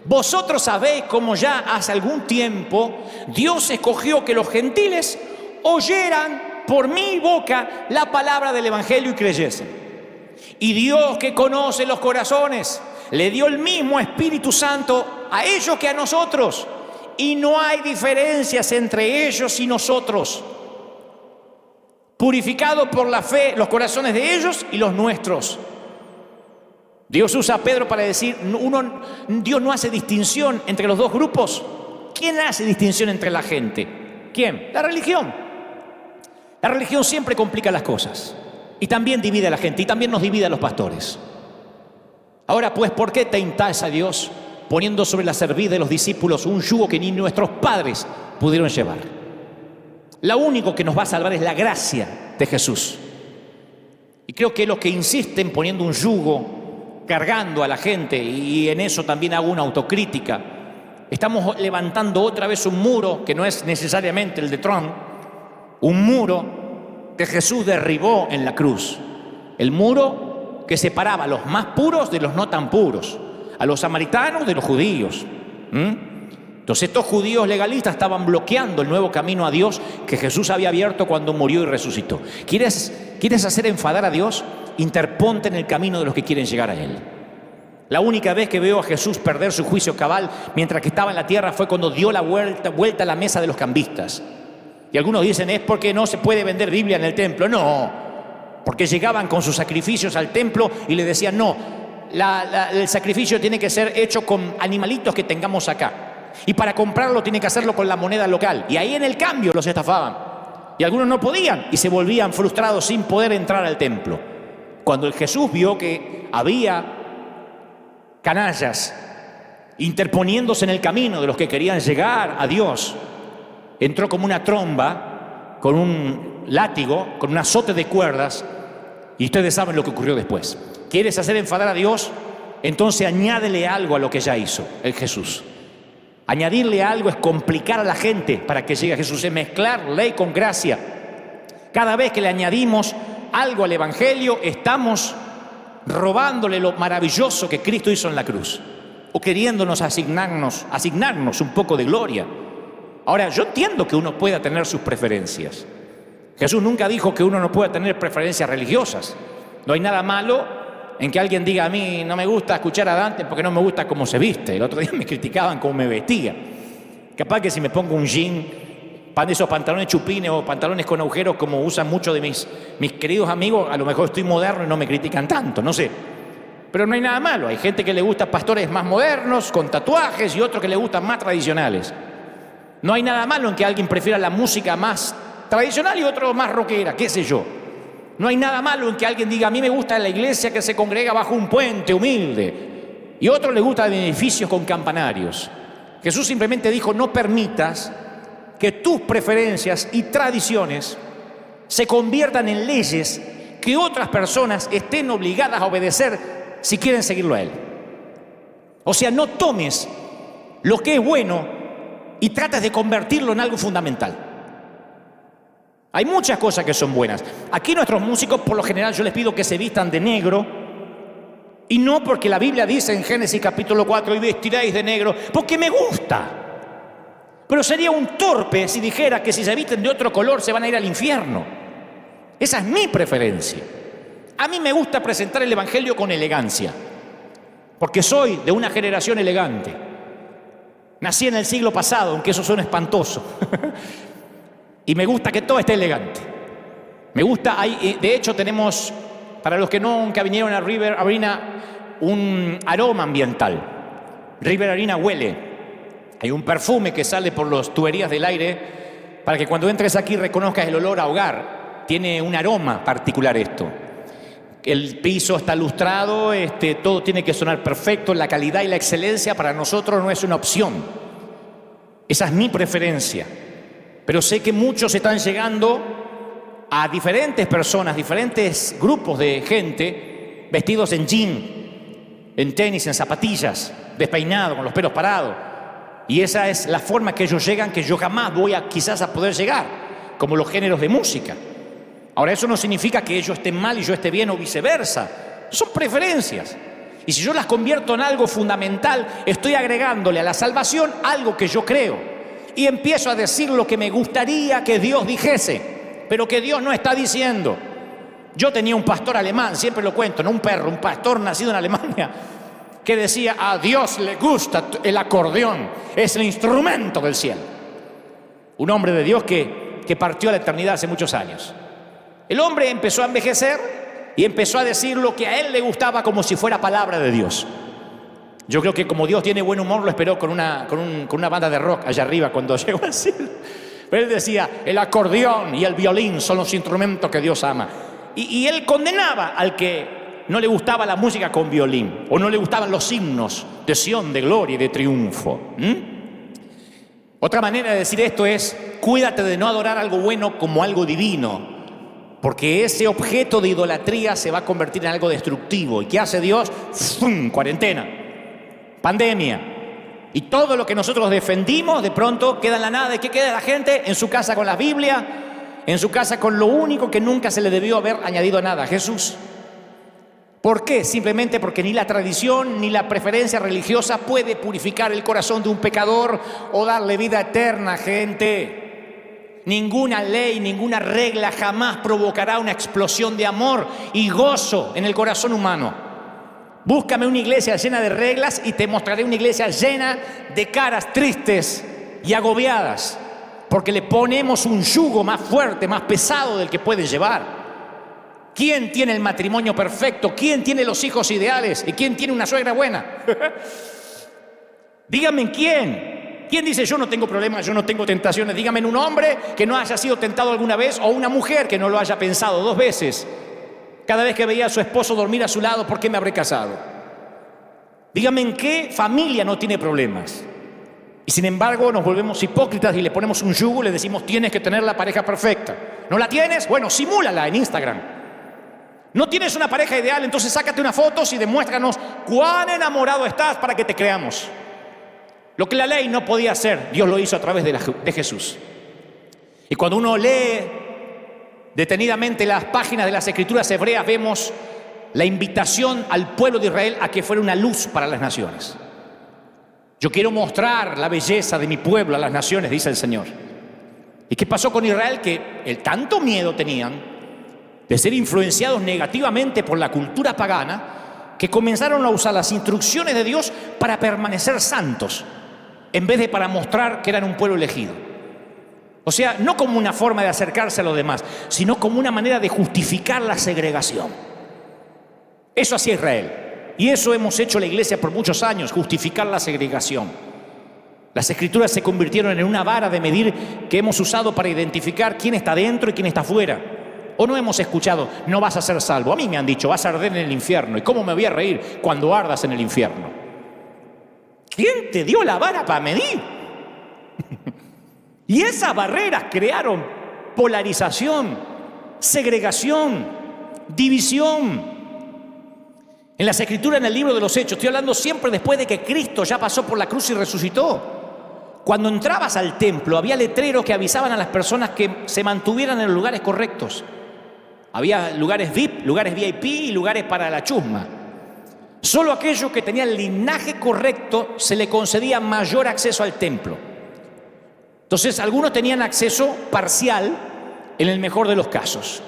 A: vosotros sabéis cómo ya hace algún tiempo Dios escogió que los gentiles oyeran por mi boca la palabra del Evangelio y creyesen. Y Dios, que conoce los corazones, le dio el mismo Espíritu Santo a ellos que a nosotros. Y no hay diferencias entre ellos y nosotros. Purificado por la fe los corazones de ellos y los nuestros. Dios usa a Pedro para decir, Dios no hace distinción entre los dos grupos. ¿Quién hace distinción entre la gente? ¿Quién? La religión. La religión siempre complica las cosas. Y también divide a la gente. Y también nos divide a los pastores. Ahora pues, ¿por qué tentáis a Dios poniendo sobre la cerviz de los discípulos un yugo que ni nuestros padres pudieron llevar? Lo único que nos va a salvar es la gracia de Jesús. Y creo que los que insisten poniendo un yugo, cargando a la gente, y en eso también hago una autocrítica, estamos levantando otra vez un muro que no es necesariamente el de Trump, un muro que Jesús derribó en la cruz. El muro que separaba a los más puros de los no tan puros, a los samaritanos de los judíos. Entonces estos judíos legalistas estaban bloqueando el nuevo camino a Dios que Jesús había abierto cuando murió y resucitó. ¿Quieres hacer enfadar a Dios? Interponte en el camino de los que quieren llegar a Él. La única vez que veo a Jesús perder su juicio cabal mientras que estaba en la tierra fue cuando dio la vuelta a la mesa de los cambistas. Y algunos dicen, es porque no se puede vender Biblia en el templo. No, porque llegaban con sus sacrificios al templo y le decían, no, el sacrificio tiene que ser hecho con animalitos que tengamos acá. Y para comprarlo tiene que hacerlo con la moneda local. Y ahí en el cambio los estafaban. Y algunos no podían y se volvían frustrados sin poder entrar al templo. Cuando el Jesús vio que había canallas interponiéndose en el camino de los que querían llegar a Dios, entró como una tromba, con un látigo, con un azote de cuerdas, y ustedes saben lo que ocurrió después. ¿Quieres hacer enfadar a Dios? Entonces añádele algo a lo que ya hizo el Jesús. Añadirle algo es complicar a la gente para que llegue a Jesús, es mezclar ley con gracia. Cada vez que le añadimos algo al Evangelio, estamos robándole lo maravilloso que Cristo hizo en la cruz, o queriéndonos asignarnos un poco de gloria. Ahora, yo entiendo que uno pueda tener sus preferencias. Jesús nunca dijo que uno no pueda tener preferencias religiosas. No hay nada malo en que alguien diga, a mí no me gusta escuchar a Dante porque no me gusta cómo se viste. El otro día me criticaban cómo me vestía. Capaz que si me pongo un jean, esos pantalones chupines o pantalones con agujeros como usan muchos de mis queridos amigos, a lo mejor estoy moderno y no me critican tanto, no sé. Pero no hay nada malo. Hay gente que le gusta pastores más modernos, con tatuajes, y otros que le gustan más tradicionales. No hay nada malo en que alguien prefiera la música más tradicional y otro más rockera, qué sé yo. No hay nada malo en que alguien diga, a mí me gusta la iglesia que se congrega bajo un puente humilde, y a otro le gusta edificios con campanarios. Jesús simplemente dijo, no permitas que tus preferencias y tradiciones se conviertan en leyes que otras personas estén obligadas a obedecer si quieren seguirlo a Él. O sea, no tomes lo que es bueno y trates de convertirlo en algo fundamental. Hay muchas cosas que son buenas. Aquí nuestros músicos, por lo general, yo les pido que se vistan de negro, y no porque la Biblia dice en Génesis capítulo 4, y vestiréis de negro, porque me gusta. Pero sería un torpe si dijera que si se visten de otro color se van a ir al infierno. Esa es mi preferencia. A mí me gusta presentar el Evangelio con elegancia, porque soy de una generación elegante. Nací en el siglo pasado, aunque eso suena espantoso. Y me gusta que todo esté elegante. Me gusta, de hecho tenemos, para los que nunca vinieron a River Arena, un aroma ambiental. River Arena huele. Hay un perfume que sale por las tuberías del aire para que cuando entres aquí reconozcas el olor a hogar. Tiene un aroma particular esto. El piso está lustrado, todo tiene que sonar perfecto. La calidad y la excelencia para nosotros no es una opción. Esa es mi preferencia. Pero sé que muchos están llegando a diferentes personas, diferentes grupos de gente vestidos en jean, en tenis, en zapatillas, despeinados, con los pelos parados. Y esa es la forma que ellos llegan, que yo jamás voy quizás a poder llegar, como los géneros de música. Ahora, eso no significa que ellos estén mal y yo esté bien o viceversa. Son preferencias. Y si yo las convierto en algo fundamental, estoy agregándole a la salvación algo que yo creo. Y empiezo a decir lo que me gustaría que Dios dijese, pero que Dios no está diciendo. Yo tenía un pastor alemán, siempre lo cuento, no un perro, un pastor nacido en Alemania, que decía, a Dios le gusta el acordeón, es el instrumento del cielo. Un hombre de Dios que partió a la eternidad hace muchos años. El hombre empezó a envejecer y empezó a decir lo que a él le gustaba como si fuera palabra de Dios. Yo creo que como Dios tiene buen humor, lo esperó con una banda de rock allá arriba cuando llegó al cielo. Pero él decía, el acordeón y el violín son los instrumentos que Dios ama. Y él condenaba al que no le gustaba la música con violín, o no le gustaban los himnos de Sión, de gloria y de triunfo. Otra manera de decir esto es, cuídate de no adorar algo bueno como algo divino, porque ese objeto de idolatría se va a convertir en algo destructivo. ¿Y qué hace Dios? ¡Fum! Cuarentena, pandemia. Y todo lo que nosotros defendimos, de pronto queda en la nada. ¿De qué queda la gente? En su casa con la Biblia, en su casa con lo único que nunca se le debió haber añadido nada, Jesús. ¿Por qué? Simplemente porque ni la tradición ni la preferencia religiosa puede purificar el corazón de un pecador o darle vida eterna, gente. Ninguna ley, ninguna regla jamás provocará una explosión de amor y gozo en el corazón humano. Búscame una iglesia llena de reglas y te mostraré una iglesia llena de caras tristes y agobiadas, porque le ponemos un yugo más fuerte, más pesado del que puede llevar. ¿Quién tiene el matrimonio perfecto? ¿Quién tiene los hijos ideales? ¿Y quién tiene una suegra buena? Díganme quién. ¿Quién dice yo no tengo problemas, yo no tengo tentaciones? Díganme un hombre que no haya sido tentado alguna vez o una mujer que no lo haya pensado 2 veces. Cada vez que veía a su esposo dormir a su lado, ¿por qué me habré casado? Díganme en qué familia no tiene problemas. Y sin embargo nos volvemos hipócritas y le ponemos un yugo y le decimos tienes que tener la pareja perfecta. ¿No la tienes? Bueno, simúlala en Instagram. ¿No tienes una pareja ideal? Entonces sácate unas fotos y demuéstranos cuán enamorado estás para que te creamos. Lo que la ley no podía hacer, Dios lo hizo a través de Jesús. Y cuando uno lee detenidamente las páginas de las Escrituras hebreas, vemos la invitación al pueblo de Israel a que fuera una luz para las naciones. Yo quiero mostrar la belleza de mi pueblo a las naciones, dice el Señor. ¿Y qué pasó con Israel? Que el tanto miedo tenían de ser influenciados negativamente por la cultura pagana, que comenzaron a usar las instrucciones de Dios para permanecer santos, en vez de para mostrar que eran un pueblo elegido. O sea, no como una forma de acercarse a los demás, sino como una manera de justificar la segregación. Eso hacía Israel. Y eso hemos hecho la iglesia por muchos años, justificar la segregación. Las Escrituras se convirtieron en una vara de medir que hemos usado para identificar quién está dentro y quién está fuera. ¿O no hemos escuchado, no vas a ser salvo? A mí me han dicho, vas a arder en el infierno. ¿Y cómo me voy a reír cuando ardas en el infierno? ¿Quién te dio la vara para medir? Y esas barreras crearon polarización, segregación, división. En las Escrituras, en el libro de los Hechos, estoy hablando siempre después de que Cristo ya pasó por la cruz y resucitó. Cuando entrabas al templo, había letreros que avisaban a las personas que se mantuvieran en los lugares correctos. Había lugares VIP, lugares VIP y lugares para la chusma. Solo aquellos que tenían el linaje correcto se le concedía mayor acceso al templo. Entonces, algunos tenían acceso parcial en el mejor de los casos.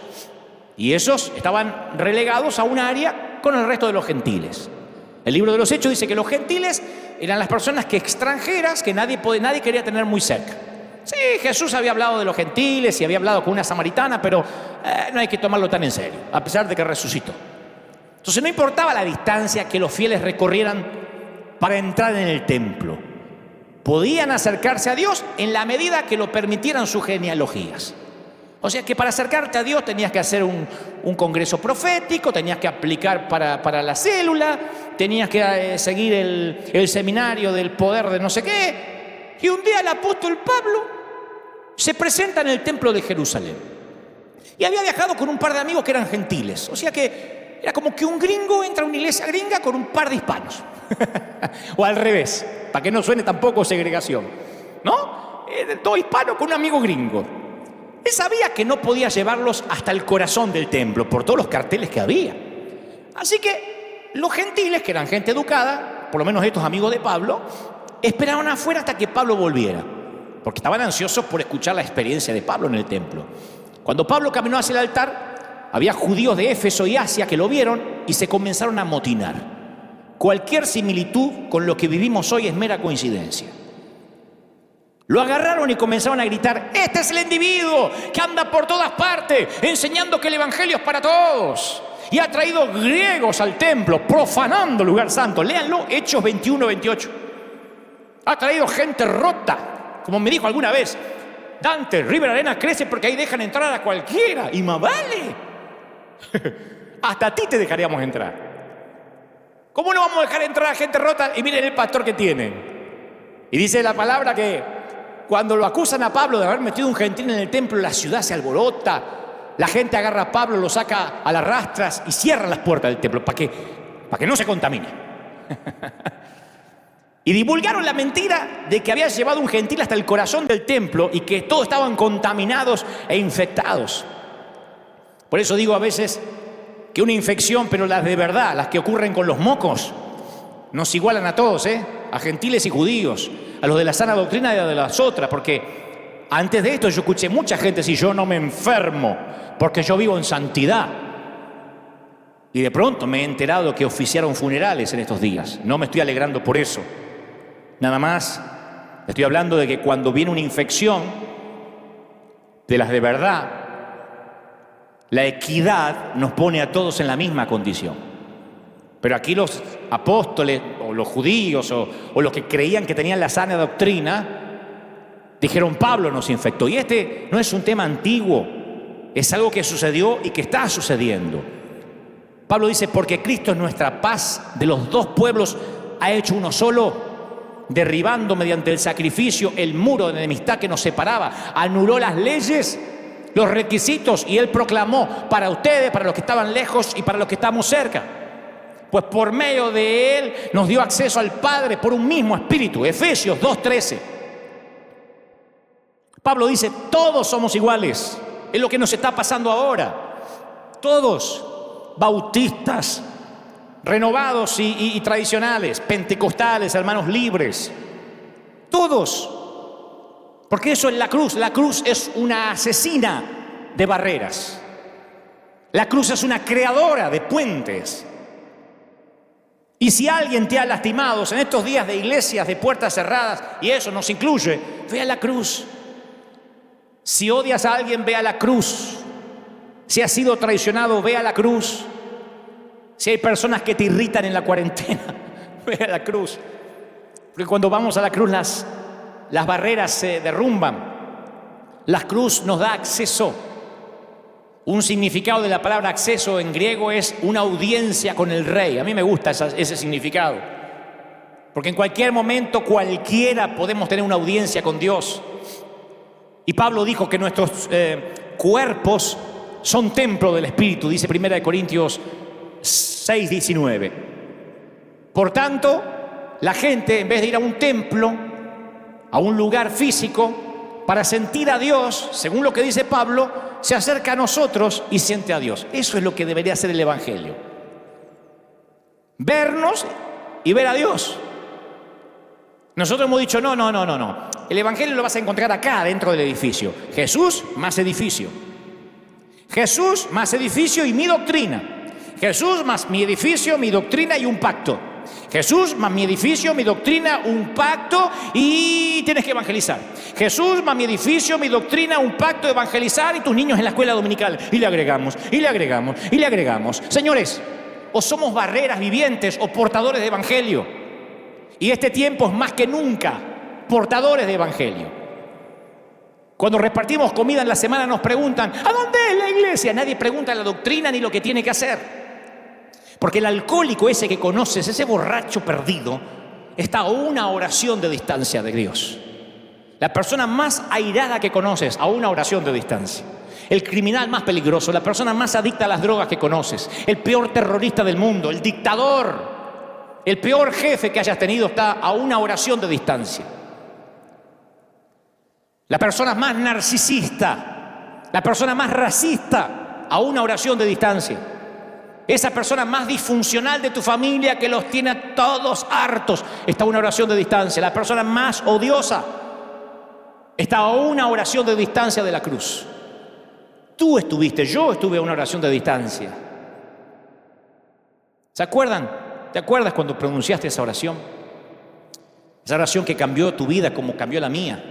A: Y esos estaban relegados a un área con el resto de los gentiles. El libro de los Hechos dice que los gentiles eran las personas que extranjeras que nadie quería tener muy cerca. Sí, Jesús había hablado de los gentiles y había hablado con una samaritana, pero no hay que tomarlo tan en serio, a pesar de que resucitó. Entonces no importaba la distancia que los fieles recorrieran para entrar en el templo. Podían acercarse a Dios en la medida que lo permitieran sus genealogías. O sea que para acercarte a Dios tenías que hacer un congreso profético, tenías que aplicar para la célula, tenías que seguir el seminario del poder de no sé qué. Y un día el apóstol Pablo se presenta en el templo de Jerusalén. Y había viajado con un par de amigos que eran gentiles. O sea que era como que un gringo entra a una iglesia gringa con un par de hispanos. O al revés, para que no suene tampoco segregación. ¿No? Todo hispano con un amigo gringo. Él sabía que no podía llevarlos hasta el corazón del templo por todos los carteles que había. Así que los gentiles, que eran gente educada, por lo menos estos amigos de Pablo, esperaban afuera hasta que Pablo volviera, porque estaban ansiosos por escuchar la experiencia de Pablo en el templo. Cuando Pablo caminó hacia el altar, había judíos de Éfeso y Asia que lo vieron y se comenzaron a amotinar. Cualquier similitud con lo que vivimos hoy es mera coincidencia. Lo agarraron y comenzaron a gritar: este es el individuo que anda por todas partes enseñando que el evangelio es para todos y ha traído griegos al templo, profanando el lugar santo. Léanlo, Hechos 21-28. Ha traído gente rota, como me dijo alguna vez Dante, River Arena crece porque ahí dejan entrar a cualquiera, y más vale. Hasta a ti te dejaríamos entrar. ¿Cómo no vamos a dejar entrar a gente rota? Y miren el pastor que tienen. Y dice la palabra que cuando lo acusan a Pablo de haber metido un gentil en el templo, la ciudad se alborota, la gente agarra a Pablo, lo saca a las rastras y cierra las puertas del templo para que no se contamine. Y divulgaron la mentira de que había llevado un gentil hasta el corazón del templo y que todos estaban contaminados e infectados. Por eso digo a veces, que una infección, pero las de verdad, las que ocurren con los mocos, nos igualan a todos, a gentiles y judíos, a los de la sana doctrina y a los de las otras, porque antes de esto yo escuché mucha gente decir, yo no me enfermo porque yo vivo en santidad. Y de pronto me he enterado que oficiaron funerales en estos días. No me estoy alegrando por eso. Nada más estoy hablando de que cuando viene una infección de las de verdad, la equidad nos pone a todos en la misma condición. Pero aquí los apóstoles o los judíos o los que creían que tenían la sana doctrina dijeron, Pablo nos infectó. Y este no es un tema antiguo, es algo que sucedió y que está sucediendo. Pablo dice, porque Cristo es nuestra paz, de los dos pueblos ha hecho uno solo, derribando mediante el sacrificio el muro de enemistad que nos separaba, anuló las leyes, los requisitos, y él proclamó para ustedes, para los que estaban lejos y para los que estamos cerca. Pues por medio de él nos dio acceso al Padre por un mismo espíritu. Efesios 2:13. Pablo dice, todos somos iguales. Es lo que nos está pasando ahora. Todos, bautistas, renovados y tradicionales, pentecostales, hermanos libres. Todos. Porque eso es la cruz. La cruz es una asesina de barreras. La cruz es una creadora de puentes. Y si alguien te ha lastimado en estos días de iglesias de puertas cerradas, y eso nos incluye, ve a la cruz. Si odias a alguien, ve a la cruz. Si has sido traicionado, ve a la cruz. Si hay personas que te irritan en la cuarentena, ve a la cruz. Porque cuando vamos a la cruz las barreras se derrumban. La cruz nos da acceso. Un significado de la palabra acceso en griego es una audiencia con el rey. A mí me gusta ese significado. Porque en cualquier momento cualquiera podemos tener una audiencia con Dios. Y Pablo dijo que nuestros cuerpos son templo del Espíritu, dice 1 Corintios 6:19. Por tanto, la gente, en vez de ir a un templo, a un lugar físico, para sentir a Dios, según lo que dice Pablo, se acerca a nosotros y siente a Dios. Eso es lo que debería ser el Evangelio. Vernos y ver a Dios. Nosotros hemos dicho, no. El Evangelio lo vas a encontrar acá, dentro del edificio. Jesús más edificio. Jesús más edificio y mi doctrina. Jesús más mi edificio, mi doctrina y un pacto. Jesús más mi edificio, mi doctrina, un pacto y tienes que evangelizar. Jesús más mi edificio, mi doctrina, un pacto, evangelizar y tus niños en la escuela dominical. Y le agregamos, y le agregamos, y le agregamos. Señores, o somos barreras vivientes o portadores de evangelio. Y este tiempo es más que nunca portadores de evangelio. Cuando repartimos comida en la semana nos preguntan, ¿a dónde es la iglesia? Nadie pregunta la doctrina ni lo que tiene que hacer. Porque el alcohólico ese que conoces, ese borracho perdido, está a una oración de distancia de Dios. La persona más airada que conoces, a una oración de distancia. El criminal más peligroso, la persona más adicta a las drogas que conoces, el peor terrorista del mundo, el dictador, el peor jefe que hayas tenido está a una oración de distancia. La persona más narcisista, la persona más racista, a una oración de distancia. Esa persona más disfuncional de tu familia que los tiene a todos hartos, está a una oración de distancia. La persona más odiosa está a una oración de distancia de la cruz. Tú estuviste, yo estuve a una oración de distancia. ¿Se acuerdan? ¿Te acuerdas cuando pronunciaste esa oración? Esa oración que cambió tu vida como cambió la mía.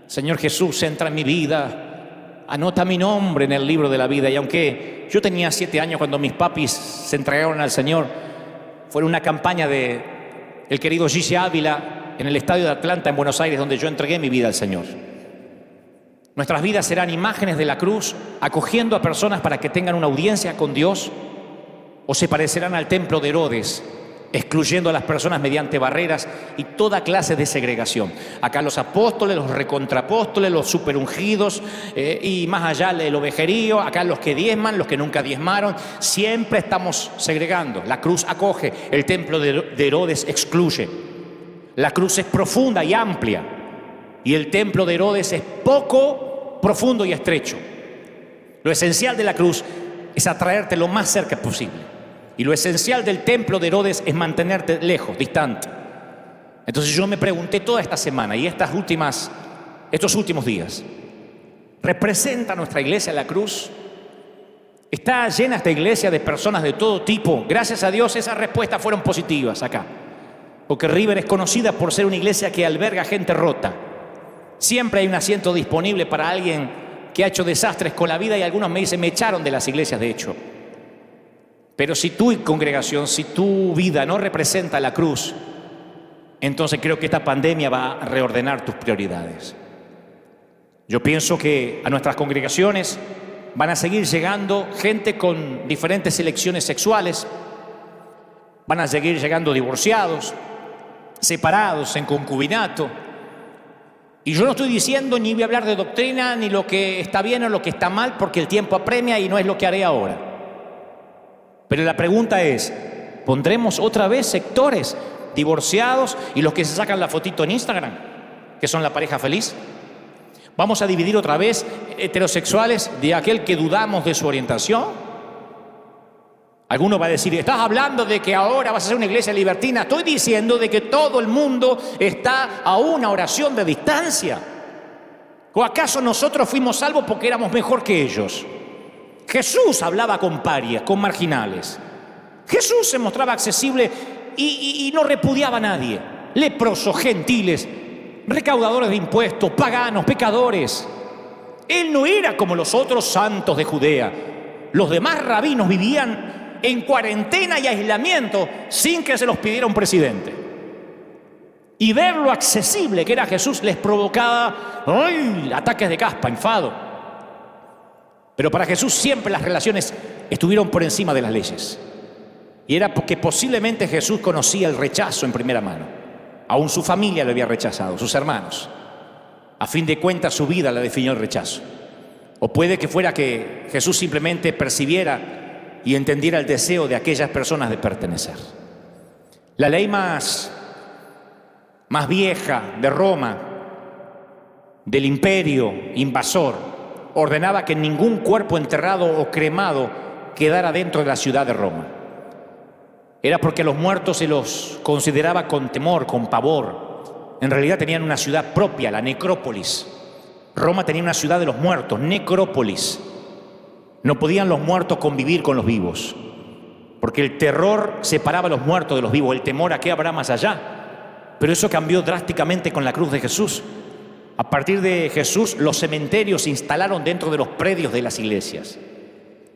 A: Señor Jesús, entra en mi vida, anota mi nombre en el libro de la vida. Y aunque yo tenía 7 años cuando mis papis se entregaron al Señor, fue una campaña de el querido Gigi Ávila en el estadio de Atlanta en Buenos Aires, donde yo entregué mi vida al Señor. Nuestras vidas serán imágenes de la cruz, acogiendo a personas para que tengan una audiencia con Dios, o se parecerán al templo de Herodes, excluyendo a las personas mediante barreras y toda clase de segregación. Acá los apóstoles, los recontrapóstoles, los superungidos y más allá el ovejerío, acá los que diezman, los que nunca diezmaron, siempre estamos segregando. La cruz acoge, el templo de Herodes excluye. La cruz es profunda y amplia y el templo de Herodes es poco, profundo y estrecho. Lo esencial de la cruz es atraerte lo más cerca posible. Y lo esencial del templo de Herodes es mantenerte lejos, distante. Entonces yo me pregunté toda esta semana y estos últimos días, ¿representa nuestra iglesia la cruz? ¿Está llena esta iglesia de personas de todo tipo? Gracias a Dios esas respuestas fueron positivas acá. Porque River es conocida por ser una iglesia que alberga gente rota. Siempre hay un asiento disponible para alguien que ha hecho desastres con la vida y algunos me dicen, me echaron de las iglesias de hecho. Pero si tu congregación, si tu vida no representa la cruz, entonces creo que esta pandemia va a reordenar tus prioridades. Yo pienso que a nuestras congregaciones van a seguir llegando gente con diferentes elecciones sexuales, van a seguir llegando divorciados, separados, en concubinato. Y yo no estoy diciendo ni voy a hablar de doctrina, ni lo que está bien o lo que está mal, porque el tiempo apremia y no es lo que haré ahora. Pero la pregunta es, ¿pondremos otra vez sectores divorciados y los que se sacan la fotito en Instagram, que son la pareja feliz? ¿Vamos a dividir otra vez heterosexuales de aquel que dudamos de su orientación? Alguno va a decir, ¿estás hablando de que ahora vas a ser una iglesia libertina? Estoy diciendo de que todo el mundo está a una oración de distancia. ¿O acaso nosotros fuimos salvos porque éramos mejor que ellos? Jesús hablaba con parias, con marginales. Jesús se mostraba accesible y no repudiaba a nadie. Leprosos, gentiles, recaudadores de impuestos, paganos, pecadores. Él no era como los otros santos de Judea. Los demás rabinos vivían en cuarentena y aislamiento sin que se los pidiera un presidente. Y ver lo accesible que era Jesús les provocaba ataques de caspa, enfado. Pero para Jesús siempre las relaciones estuvieron por encima de las leyes. Y era porque posiblemente Jesús conocía el rechazo en primera mano. Aún su familia lo había rechazado, sus hermanos. A fin de cuentas, su vida la definió el rechazo. O puede que fuera que Jesús simplemente percibiera y entendiera el deseo de aquellas personas de pertenecer. La ley más vieja de Roma, del imperio invasor, ordenaba que ningún cuerpo enterrado o cremado quedara dentro de la ciudad de Roma. Era porque a los muertos se los consideraba con temor, con pavor. En realidad tenían una ciudad propia, la necrópolis. Roma tenía una ciudad de los muertos, necrópolis. No podían los muertos convivir con los vivos, porque el terror separaba a los muertos de los vivos, el temor a qué habrá más allá. Pero eso cambió drásticamente con la cruz de Jesús. A partir de Jesús, los cementerios se instalaron dentro de los predios de las iglesias.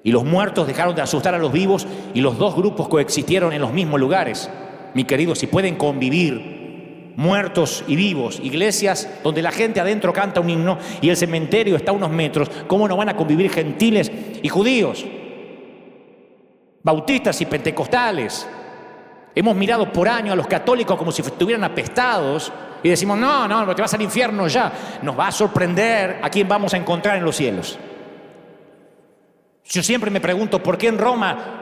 A: Y los muertos dejaron de asustar a los vivos y los dos grupos coexistieron en los mismos lugares. Mi querido, si pueden convivir muertos y vivos, iglesias donde la gente adentro canta un himno y el cementerio está a unos metros, ¿cómo no van a convivir gentiles y judíos? Bautistas y pentecostales. Hemos mirado por años a los católicos como si estuvieran apestados y decimos, no, te vas al infierno ya. Nos va a sorprender a quién vamos a encontrar en los cielos. Yo siempre me pregunto por qué en Roma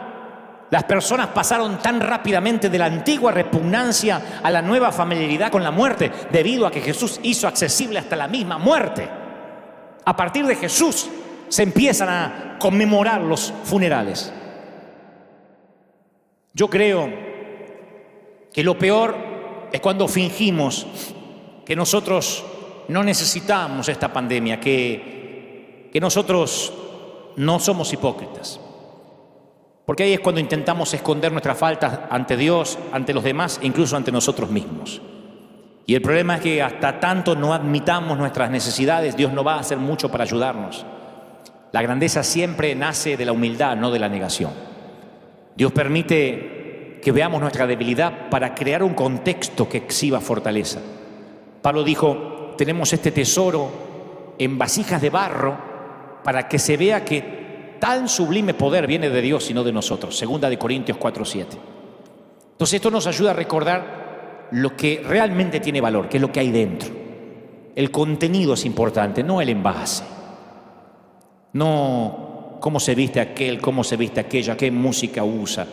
A: las personas pasaron tan rápidamente de la antigua repugnancia a la nueva familiaridad con la muerte, debido a que Jesús hizo accesible hasta la misma muerte. A partir de Jesús se empiezan a conmemorar los funerales. Yo creo que lo peor es cuando fingimos que nosotros no necesitamos esta pandemia, que nosotros no somos hipócritas. Porque ahí es cuando intentamos esconder nuestras faltas ante Dios, ante los demás e incluso ante nosotros mismos. Y el problema es que hasta tanto no admitamos nuestras necesidades, Dios no va a hacer mucho para ayudarnos. La grandeza siempre nace de la humildad, no de la negación. Dios permite que veamos nuestra debilidad para crear un contexto que exhiba fortaleza. Pablo dijo, tenemos este tesoro en vasijas de barro para que se vea que tan sublime poder viene de Dios y no de nosotros. 2 Corintios 4:7. Entonces esto nos ayuda a recordar lo que realmente tiene valor, que es lo que hay dentro. El contenido es importante, no el envase. No cómo se viste aquel, cómo se viste aquella, qué música usa.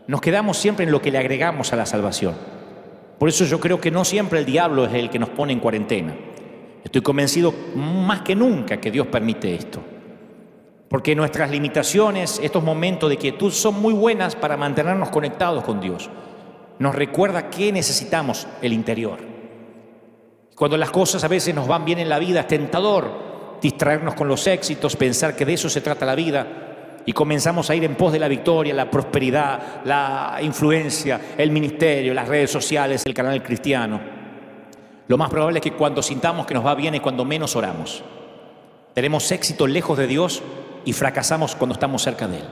A: Nos quedamos siempre en lo que le agregamos a la salvación. Por eso yo creo que no siempre el diablo es el que nos pone en cuarentena. Estoy convencido más que nunca que Dios permite esto Porque nuestras limitaciones, estos momentos de quietud, son muy buenas para mantenernos conectados con Dios. Nos recuerda que necesitamos el interior. Cuando las cosas a veces nos van bien en la vida, es tentador distraernos con los éxitos, pensar que de eso se trata la vida, y comenzamos a ir en pos de la victoria, la prosperidad, la influencia, el ministerio, las redes sociales, el canal cristiano. Lo más probable es que cuando sintamos que nos va bien es cuando menos oramos. Tenemos éxito lejos de Dios y fracasamos cuando estamos cerca de Él.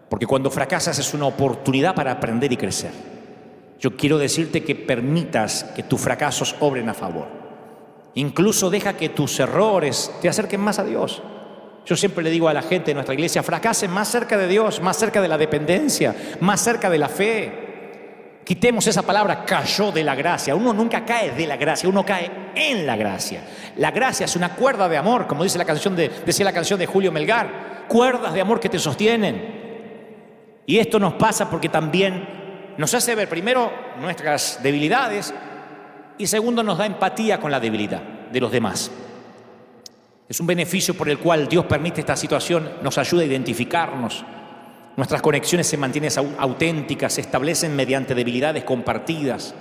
A: Porque cuando fracasas es una oportunidad para aprender y crecer. Yo quiero decirte que permitas que tus fracasos obren a favor. Incluso deja que tus errores te acerquen más a Dios. Yo siempre le digo a la gente de nuestra iglesia, fracasen más cerca de Dios, más cerca de la dependencia, más cerca de la fe. Quitemos esa palabra cayó de la gracia. Uno nunca cae de la gracia, uno cae en la gracia. La gracia es una cuerda de amor, como decía la canción de Julio Melgar. Cuerdas de amor que te sostienen. Y esto nos pasa porque también nos hace ver primero nuestras debilidades y segundo nos da empatía con la debilidad de los demás. Es un beneficio por el cual Dios permite esta situación, nos ayuda a identificarnos. Nuestras conexiones se mantienen auténticas, se establecen mediante debilidades compartidas.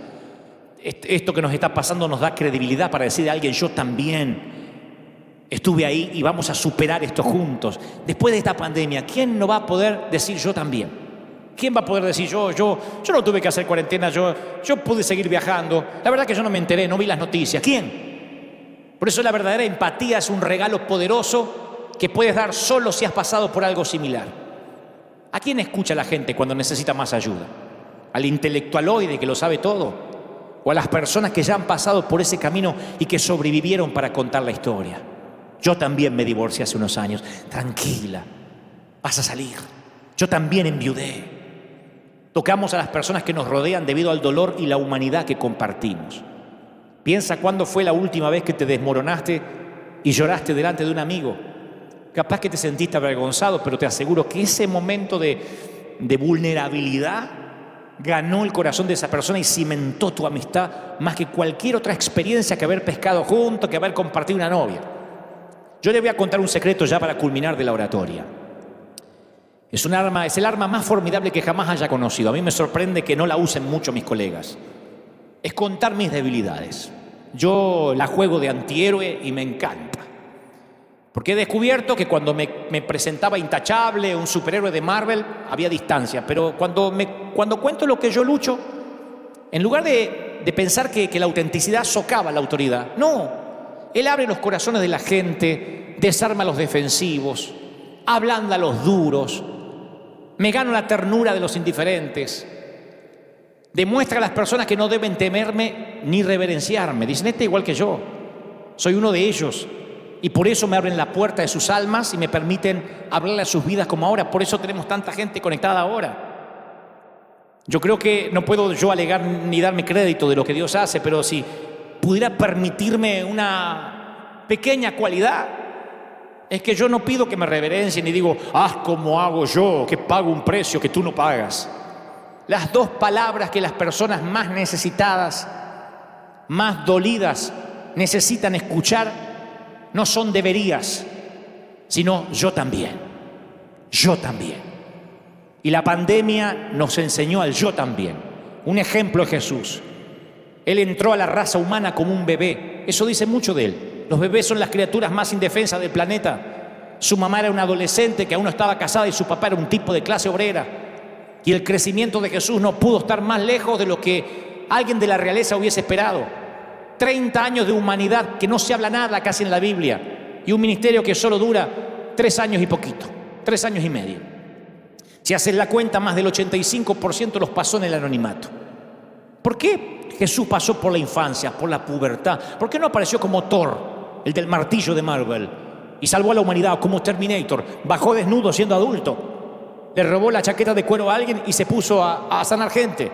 A: Esto que nos está pasando nos da credibilidad para decir a alguien, yo también estuve ahí y vamos a superar esto juntos. Después de esta pandemia, ¿quién no va a poder decir yo también? ¿Quién va a poder decir yo no tuve que hacer cuarentena, yo pude seguir viajando? La verdad que yo no me enteré, no vi las noticias. ¿Quién? Por eso la verdadera empatía es un regalo poderoso que puedes dar solo si has pasado por algo similar. ¿A quién escucha la gente cuando necesita más ayuda? ¿Al intelectualoide que lo sabe todo? ¿O a las personas que ya han pasado por ese camino y que sobrevivieron para contar la historia? Yo también me divorcié hace unos años. Tranquila, vas a salir. Yo también enviudé. Tocamos a las personas que nos rodean debido al dolor y la humanidad que compartimos. Piensa cuándo fue la última vez que te desmoronaste y lloraste delante de un amigo. Capaz que te sentiste avergonzado, pero te aseguro que ese momento de vulnerabilidad ganó el corazón de esa persona y cimentó tu amistad más que cualquier otra experiencia que haber pescado juntos, que haber compartido una novia. Yo le voy a contar un secreto ya para culminar de la oratoria. Es el arma más formidable que jamás haya conocido. A mí me sorprende que no la usen mucho mis colegas. Es contar mis debilidades. Yo la juego de antihéroe y me encanta. Porque he descubierto que cuando me presentaba intachable, un superhéroe de Marvel, había distancia. Pero cuando cuento lo que yo lucho, en lugar de pensar que la autenticidad socava la autoridad, no. Él abre los corazones de la gente, desarma a los defensivos, ablanda a los duros, me gano la ternura de los indiferentes, demuestra a las personas que no deben temerme ni reverenciarme. Dicen, este igual que yo, soy uno de ellos. Y por eso me abren la puerta de sus almas y me permiten hablarle a sus vidas como ahora. Por eso tenemos tanta gente conectada ahora. Yo creo que no puedo yo alegar ni darme crédito de lo que Dios hace, pero si pudiera permitirme una pequeña cualidad, es que yo no pido que me reverencien y digo, haz como hago yo, que pago un precio que tú no pagas. Las dos palabras que las personas más necesitadas, más dolidas, necesitan escuchar no son deberías, sino yo también. Yo también. Y la pandemia nos enseñó al yo también. Un ejemplo es Jesús. Él entró a la raza humana como un bebé. Eso dice mucho de él. Los bebés son las criaturas más indefensas del planeta. Su mamá era una adolescente que aún no estaba casada y su papá era un tipo de clase obrera. Y el crecimiento de Jesús no pudo estar más lejos de lo que alguien de la realeza hubiese esperado. 30 años de humanidad que no se habla nada casi en la Biblia. Y un ministerio que solo dura 3 años y poquito, 3 años y medio. Si haces la cuenta, más del 85% los pasó en el anonimato. ¿Por qué Jesús pasó por la infancia, por la pubertad? ¿Por qué no apareció como Thor, el del martillo de Marvel, y salvó a la humanidad como Terminator? Bajó desnudo siendo adulto, le robó la chaqueta de cuero a alguien y se puso a sanar gente.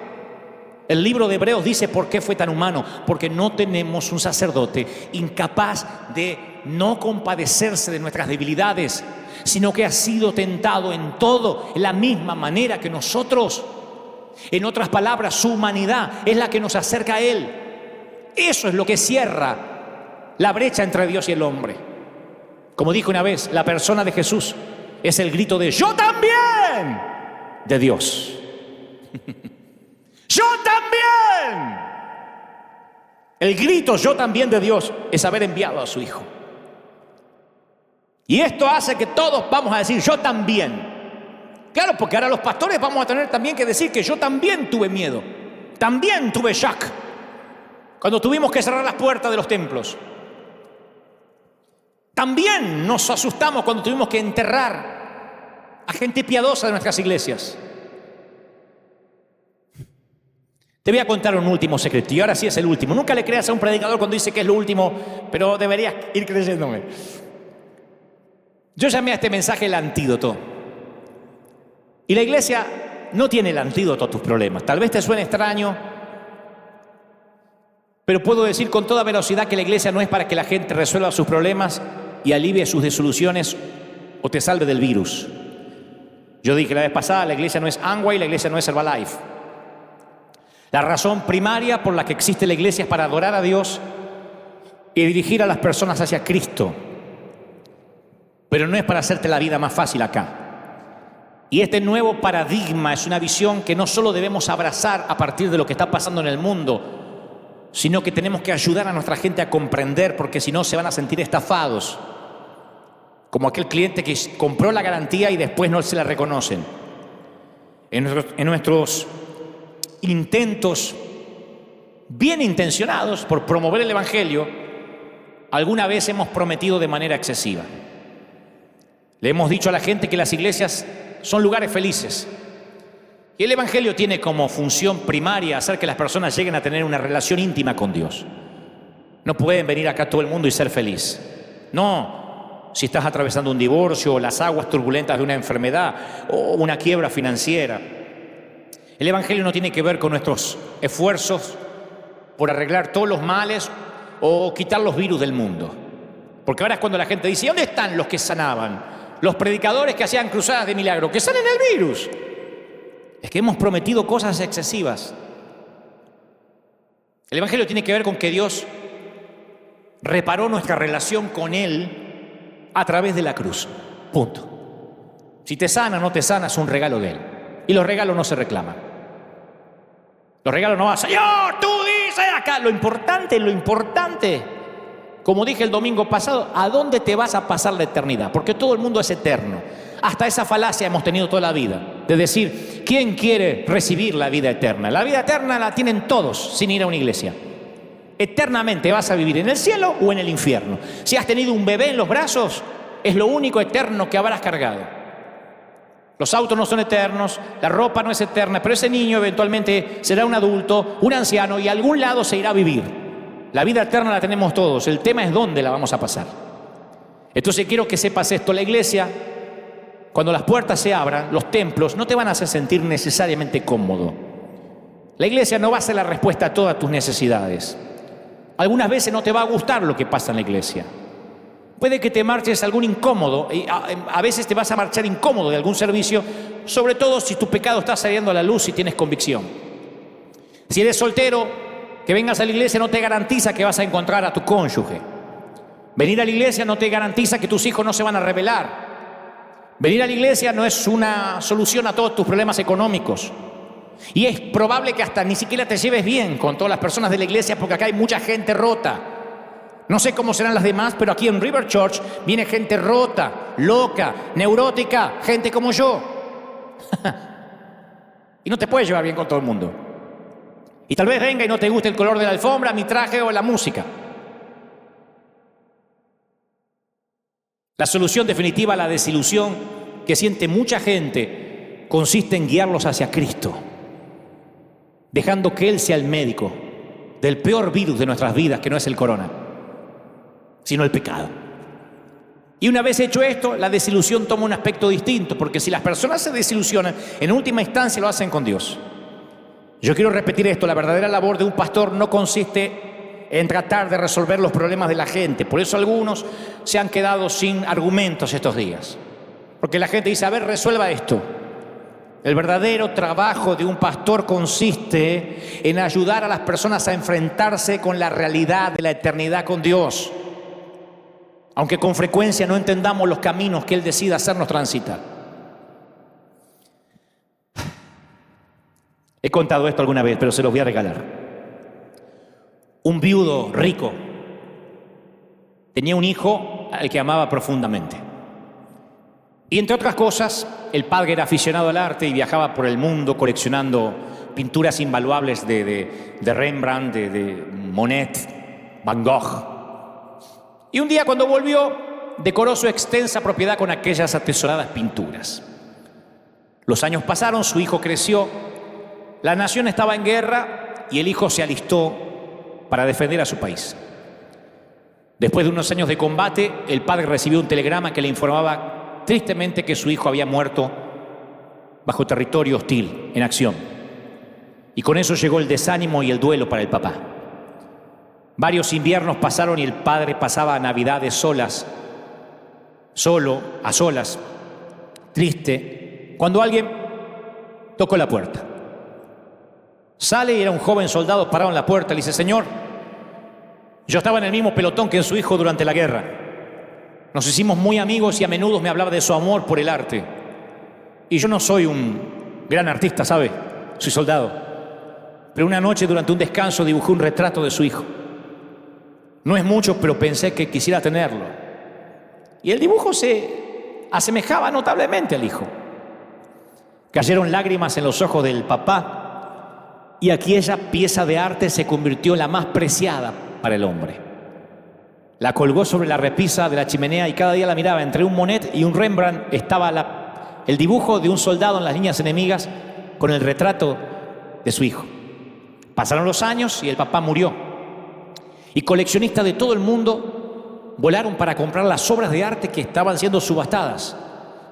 A: El libro de Hebreos dice por qué fue tan humano, porque no tenemos un sacerdote incapaz de no compadecerse de nuestras debilidades, sino que ha sido tentado en todo, en la misma manera que nosotros. En otras palabras, su humanidad es la que nos acerca a Él. Eso es lo que cierra la brecha entre Dios y el hombre. Como dijo una vez, la persona de Jesús Es el grito de yo también de Dios. Yo también. El grito yo también de Dios es haber enviado a su Hijo. Y esto hace que todos vamos a decir yo también. Claro, porque ahora los pastores vamos a tener también que decir que yo también tuve miedo. También tuve shock cuando tuvimos que cerrar las puertas de los templos. También nos asustamos cuando tuvimos que enterrar a gente piadosa de nuestras iglesias. Te voy a contar un último secreto, y ahora sí es el último. Nunca le creas a un predicador cuando dice que es lo último, pero deberías ir creyéndome. Yo llamé a este mensaje el antídoto. Y la iglesia no tiene el antídoto a tus problemas. Tal vez te suene extraño, pero puedo decir con toda velocidad que la iglesia no es para que la gente resuelva sus problemas y alivie sus desilusiones o te salve del virus. Yo dije la vez pasada, la iglesia no es Amway, la iglesia no es Herbalife. La razón primaria por la que existe la iglesia es para adorar a Dios y dirigir a las personas hacia Cristo. Pero no es para hacerte la vida más fácil acá. Y este nuevo paradigma es una visión que no solo debemos abrazar a partir de lo que está pasando en el mundo, sino que tenemos que ayudar a nuestra gente a comprender, porque si no se van a sentir estafados, como aquel cliente que compró la garantía y después no se la reconocen. En nuestros intentos bien intencionados por promover el Evangelio, alguna vez hemos prometido de manera excesiva. Le hemos dicho a la gente que las iglesias son lugares felices. Y el Evangelio tiene como función primaria hacer que las personas lleguen a tener una relación íntima con Dios. No pueden venir acá todo el mundo y ser feliz. No, si estás atravesando un divorcio o las aguas turbulentas de una enfermedad o una quiebra financiera. El Evangelio no tiene que ver con nuestros esfuerzos por arreglar todos los males o quitar los virus del mundo. Porque ahora es cuando la gente dice, ¿dónde están los que sanaban? Los predicadores que hacían cruzadas de milagro, que sanen el virus. Es que hemos prometido cosas excesivas. El Evangelio tiene que ver con que Dios reparó nuestra relación con Él a través de la cruz. Punto. Si te sana o no te sana, es un regalo de Él. Y los regalos no se reclaman. Los regalos no van, Señor, tú dices acá. Lo importante, como dije el domingo pasado, ¿a dónde te vas a pasar la eternidad? Porque todo el mundo es eterno. Hasta esa falacia hemos tenido toda la vida, de decir, ¿quién quiere recibir la vida eterna? La vida eterna la tienen todos sin ir a una iglesia. Eternamente vas a vivir en el cielo o en el infierno. Si has tenido un bebé en los brazos, es lo único eterno que habrás cargado. Los autos no son eternos, la ropa no es eterna, pero ese niño eventualmente será un adulto, un anciano y a algún lado se irá a vivir. La vida eterna la tenemos todos, el tema es dónde la vamos a pasar. Entonces quiero que sepas esto, la iglesia, cuando las puertas se abran, los templos no te van a hacer sentir necesariamente cómodo. La iglesia no va a ser la respuesta a todas tus necesidades. Algunas veces no te va a gustar lo que pasa en la iglesia. Puede que te marches algún incómodo, y a veces te vas a marchar incómodo de algún servicio, sobre todo si tu pecado está saliendo a la luz y tienes convicción. Si eres soltero, que vengas a la iglesia no te garantiza que vas a encontrar a tu cónyuge. Venir a la iglesia no te garantiza que tus hijos no se van a rebelar. Venir a la iglesia no es una solución a todos tus problemas económicos. Y es probable que hasta ni siquiera te lleves bien con todas las personas de la iglesia, porque acá hay mucha gente rota. No sé cómo serán las demás, pero aquí en River Church viene gente rota, loca, neurótica, gente como yo. Y no te puedes llevar bien con todo el mundo. Y tal vez venga y no te guste el color de la alfombra, mi traje o la música. La solución definitiva a la desilusión que siente mucha gente consiste en guiarlos hacia Cristo, dejando que Él sea el médico del peor virus de nuestras vidas, que no es el corona, sino el pecado. Y una vez hecho esto, la desilusión toma un aspecto distinto, porque si las personas se desilusionan, en última instancia lo hacen con Dios. Yo quiero repetir esto, la verdadera labor de un pastor no consiste en tratar de resolver los problemas de la gente. Por eso algunos se han quedado sin argumentos estos días. Porque la gente dice, a ver, resuelva esto. El verdadero trabajo de un pastor consiste en ayudar a las personas a enfrentarse con la realidad de la eternidad con Dios. aunque con frecuencia no entendamos los caminos que Él decida hacernos transitar. He contado esto alguna vez, pero se los voy a regalar. Un viudo rico tenía un hijo al que amaba profundamente. Y entre otras cosas, el padre era aficionado al arte y viajaba por el mundo coleccionando pinturas invaluables de Rembrandt, de Monet, Van Gogh. Y un día cuando volvió, decoró su extensa propiedad con aquellas atesoradas pinturas. Los años pasaron, su hijo creció, la nación estaba en guerra y el hijo se alistó para defender a su país. Después de unos años de combate, el padre recibió un telegrama que le informaba tristemente que su hijo había muerto bajo territorio hostil, en acción. Y con eso llegó el desánimo y el duelo para el papá. Varios inviernos pasaron y el padre pasaba navidades solo, a solas, triste, cuando alguien tocó la puerta. Sale y era un joven soldado parado en la puerta. Le dice: señor, yo estaba en el mismo pelotón que su hijo durante la guerra. Nos hicimos muy amigos y a menudo me hablaba de su amor por el arte. Y yo no soy un gran artista, ¿sabe? Soy soldado. Pero una noche durante un descanso dibujé un retrato de su hijo. No es mucho, pero pensé que quisiera tenerlo. Y el dibujo se asemejaba notablemente al hijo. Cayeron lágrimas en los ojos del papá y aquella pieza de arte se convirtió en la más preciada para el hombre. La colgó sobre la repisa de la chimenea y cada día la miraba. Entre un Monet y un Rembrandt estaba el dibujo de un soldado en las líneas enemigas con el retrato de su hijo. Pasaron los años y el papá murió. Y coleccionistas de todo el mundo volaron para comprar las obras de arte que estaban siendo subastadas.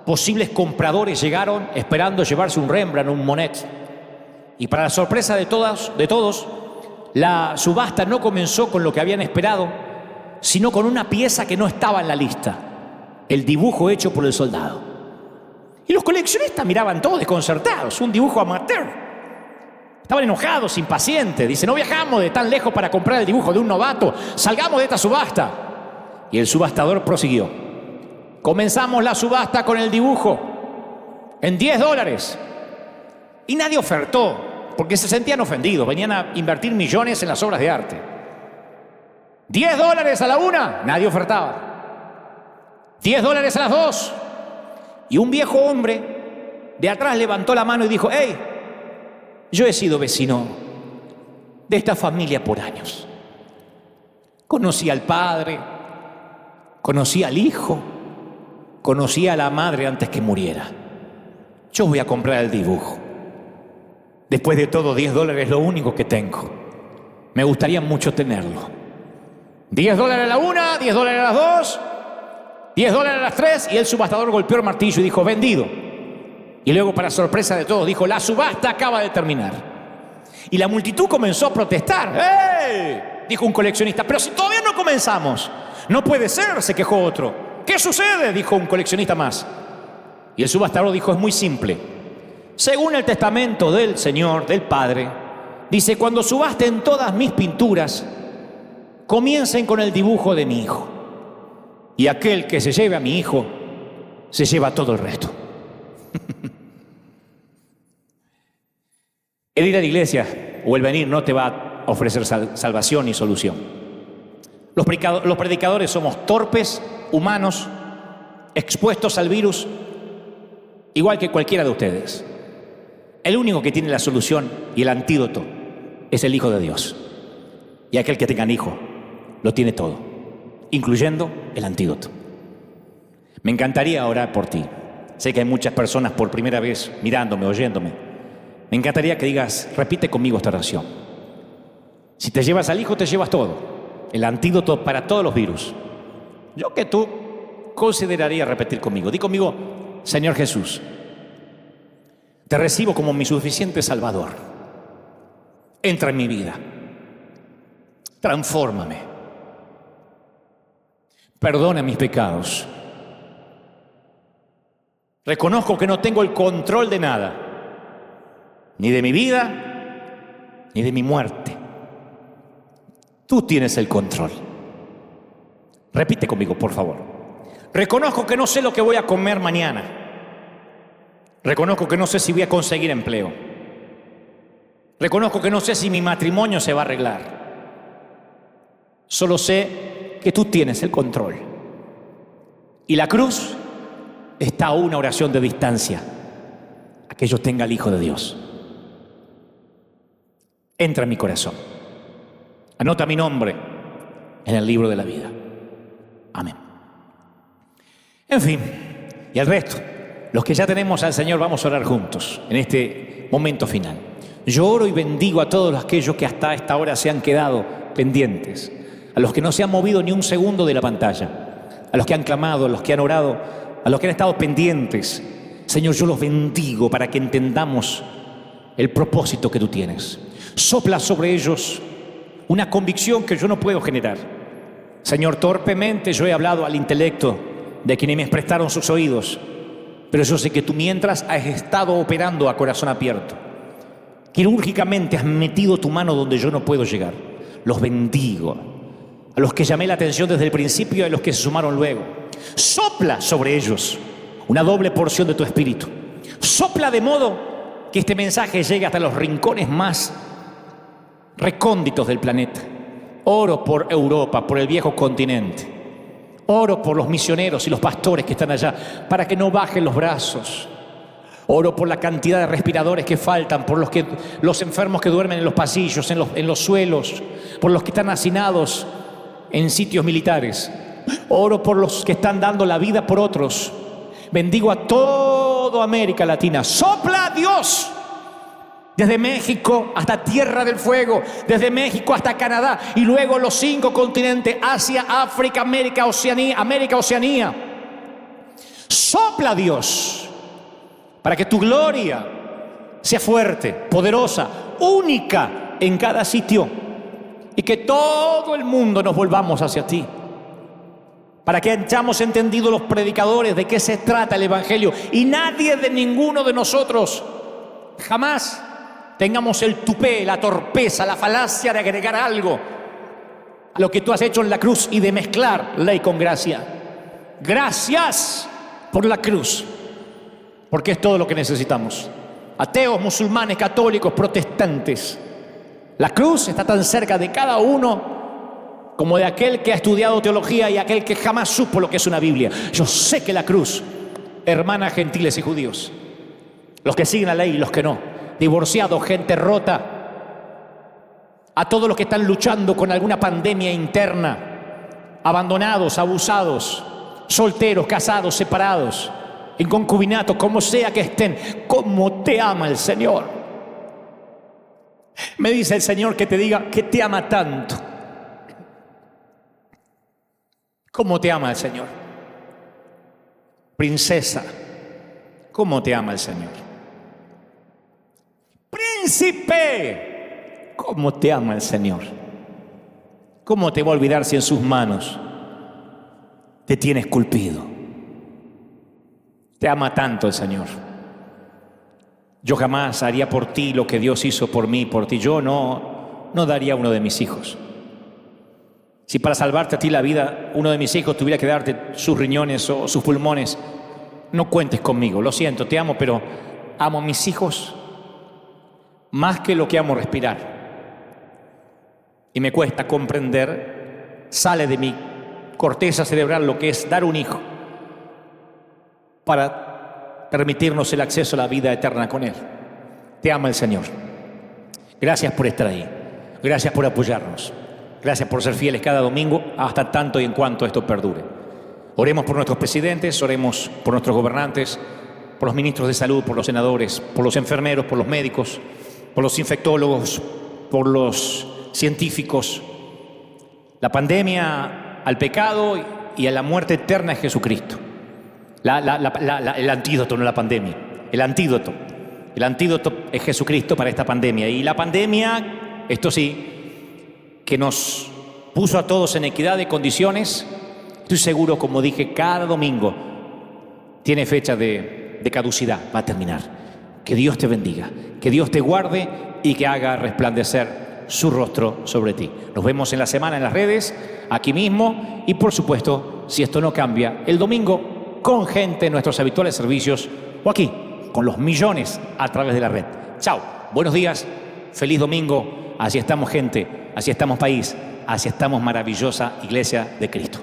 A: Posibles compradores llegaron esperando llevarse un Rembrandt, un Monet. Y para la sorpresa de todos, la subasta no comenzó con lo que habían esperado, sino con una pieza que no estaba en la lista: el dibujo hecho por el soldado. Y los coleccionistas miraban todos desconcertados, un dibujo amateur. Estaban enojados, impacientes. Dicen: no viajamos de tan lejos para comprar el dibujo de un novato, salgamos de esta subasta. Y el subastador prosiguió: comenzamos la subasta con el dibujo en $10. Y nadie ofertó, porque se sentían ofendidos. Venían a invertir millones en las obras de arte. $10 a la una, nadie ofertaba. $10 a las dos. Y un viejo hombre de atrás levantó la mano y dijo: hey, yo he sido vecino de esta familia por años. Conocí al padre, conocí al hijo, conocí a la madre antes que muriera. Yo voy a comprar el dibujo. Después de todo, $10 es lo único que tengo. Me gustaría mucho tenerlo. $10 a la una, $10 a las dos, $10 a las tres. Y el subastador golpeó el martillo y dijo: vendido. Y luego, para sorpresa de todos, dijo: la subasta acaba de terminar. Y la multitud comenzó a protestar. ¡Hey!, dijo un coleccionista: pero si todavía no comenzamos. No puede ser, se quejó otro. ¿Qué sucede?, dijo un coleccionista más. Y el subastador dijo: es muy simple. Según el testamento del Señor, del Padre, dice: cuando subasten todas mis pinturas, comiencen con el dibujo de mi hijo. Y aquel que se lleve a mi hijo, se lleva todo el resto. El ir a la iglesia o el venir no te va a ofrecer salvación ni solución. Los predicadores somos torpes, humanos, expuestos al virus, igual que cualquiera de ustedes. El único que tiene la solución y el antídoto es el Hijo de Dios. Y aquel que tenga hijo lo tiene todo, incluyendo el antídoto. Me encantaría orar por ti. Sé que hay muchas personas por primera vez mirándome, oyéndome. Me encantaría que digas: repite conmigo esta oración. Si te llevas al Hijo, te llevas todo. El antídoto para todos los virus. Yo que tú consideraría repetir conmigo. Di conmigo: Señor Jesús, te recibo como mi suficiente Salvador. Entra en mi vida. Transfórmame. Perdona mis pecados. Reconozco que no tengo el control de nada, ni de mi vida, ni de mi muerte. Tú tienes el control. Repite conmigo, por favor. Reconozco que no sé lo que voy a comer mañana. Reconozco que no sé si voy a conseguir empleo. Reconozco que no sé si mi matrimonio se va a arreglar. Solo sé que tú tienes el control. Y la cruz está a una oración de distancia a que yo tenga al Hijo de Dios. Entra en mi corazón. Anota mi nombre en el libro de la vida. Amén. En fin, y el resto, los que ya tenemos al Señor, vamos a orar juntos en este momento final. Yo oro y bendigo a todos aquellos que hasta esta hora se han quedado pendientes, a los que no se han movido ni un segundo de la pantalla, a los que han clamado, a los que han orado, a los que han estado pendientes. Señor, yo los bendigo para que entendamos el propósito que tú tienes. Sopla sobre ellos una convicción que yo no puedo generar. Señor, torpemente yo he hablado al intelecto de quienes me prestaron sus oídos, pero yo sé que tú mientras has estado operando a corazón abierto. Quirúrgicamente has metido tu mano donde yo no puedo llegar. Los bendigo. A los que llamé la atención desde el principio y a los que se sumaron luego. Sopla sobre ellos una doble porción de tu espíritu. Sopla de modo que este mensaje llegue hasta los rincones más recónditos del planeta. Oro por Europa, por el viejo continente. Oro por los misioneros y los pastores que están allá, para que no bajen los brazos. Oro por la cantidad de respiradores que faltan, por los enfermos que duermen en los pasillos, en los suelos, por los que están hacinados en sitios militares. Oro por los que están dando la vida por otros. Bendigo a toda América Latina. ¡Sopla, Dios! Desde México hasta Tierra del Fuego, desde México hasta Canadá y luego los 5 continentes, Asia, África, América, Oceanía. Sopla, Dios, para que tu gloria sea fuerte, poderosa, única en cada sitio y que todo el mundo nos volvamos hacia ti. Para que hayamos entendido los predicadores de qué se trata el Evangelio y nadie de ninguno de nosotros jamás tengamos el tupé, la torpeza, la falacia de agregar algo a lo que tú has hecho en la cruz y de mezclar ley con gracia. Gracias por la cruz, porque es todo lo que necesitamos. Ateos, musulmanes, católicos, protestantes. La cruz está tan cerca de cada uno como de aquel que ha estudiado teología y aquel que jamás supo lo que es una Biblia. Yo sé que la cruz hermana gentiles y judíos, los que siguen la ley y los que no, divorciados, gente rota, a todos los que están luchando con alguna pandemia interna, abandonados, abusados, solteros, casados, separados, en concubinato, como sea que estén. ¿Cómo te ama el Señor? Me dice el Señor que te diga que te ama tanto. ¿Cómo te ama el Señor? Princesa, ¿cómo te ama el Señor? Príncipe, ¿cómo te ama el Señor? ¿Cómo te va a olvidar si en sus manos te tiene esculpido? Te ama tanto el Señor. Yo jamás haría por ti lo que Dios hizo por mí, por ti. Yo no daría a uno de mis hijos. Si para salvarte a ti la vida, uno de mis hijos tuviera que darte sus riñones o sus pulmones, no cuentes conmigo. Lo siento, te amo, pero amo a mis hijos más que lo que amo respirar. Y me cuesta comprender, sale de mi corteza cerebral lo que es dar un hijo para permitirnos el acceso a la vida eterna con Él. Te ama el Señor. Gracias por estar ahí. Gracias por apoyarnos. Gracias por ser fieles cada domingo hasta tanto y en cuanto esto perdure. Oremos por nuestros presidentes, oremos por nuestros gobernantes, por los ministros de salud, por los senadores, por los enfermeros, por los médicos, por los infectólogos, por los científicos. La pandemia al pecado y a la muerte eterna es Jesucristo. El antídoto, no la pandemia. El antídoto es Jesucristo para esta pandemia. Y la pandemia, esto sí, que nos puso a todos en equidad de condiciones, estoy seguro, como dije, cada domingo tiene fecha de caducidad, va a terminar. Que Dios te bendiga, que Dios te guarde y que haga resplandecer su rostro sobre ti. Nos vemos en la semana en las redes, aquí mismo, y por supuesto, si esto no cambia, el domingo con gente en nuestros habituales servicios o aquí, con los millones a través de la red. Chao, buenos días, feliz domingo, así estamos gente, así estamos país, así estamos maravillosa Iglesia de Cristo.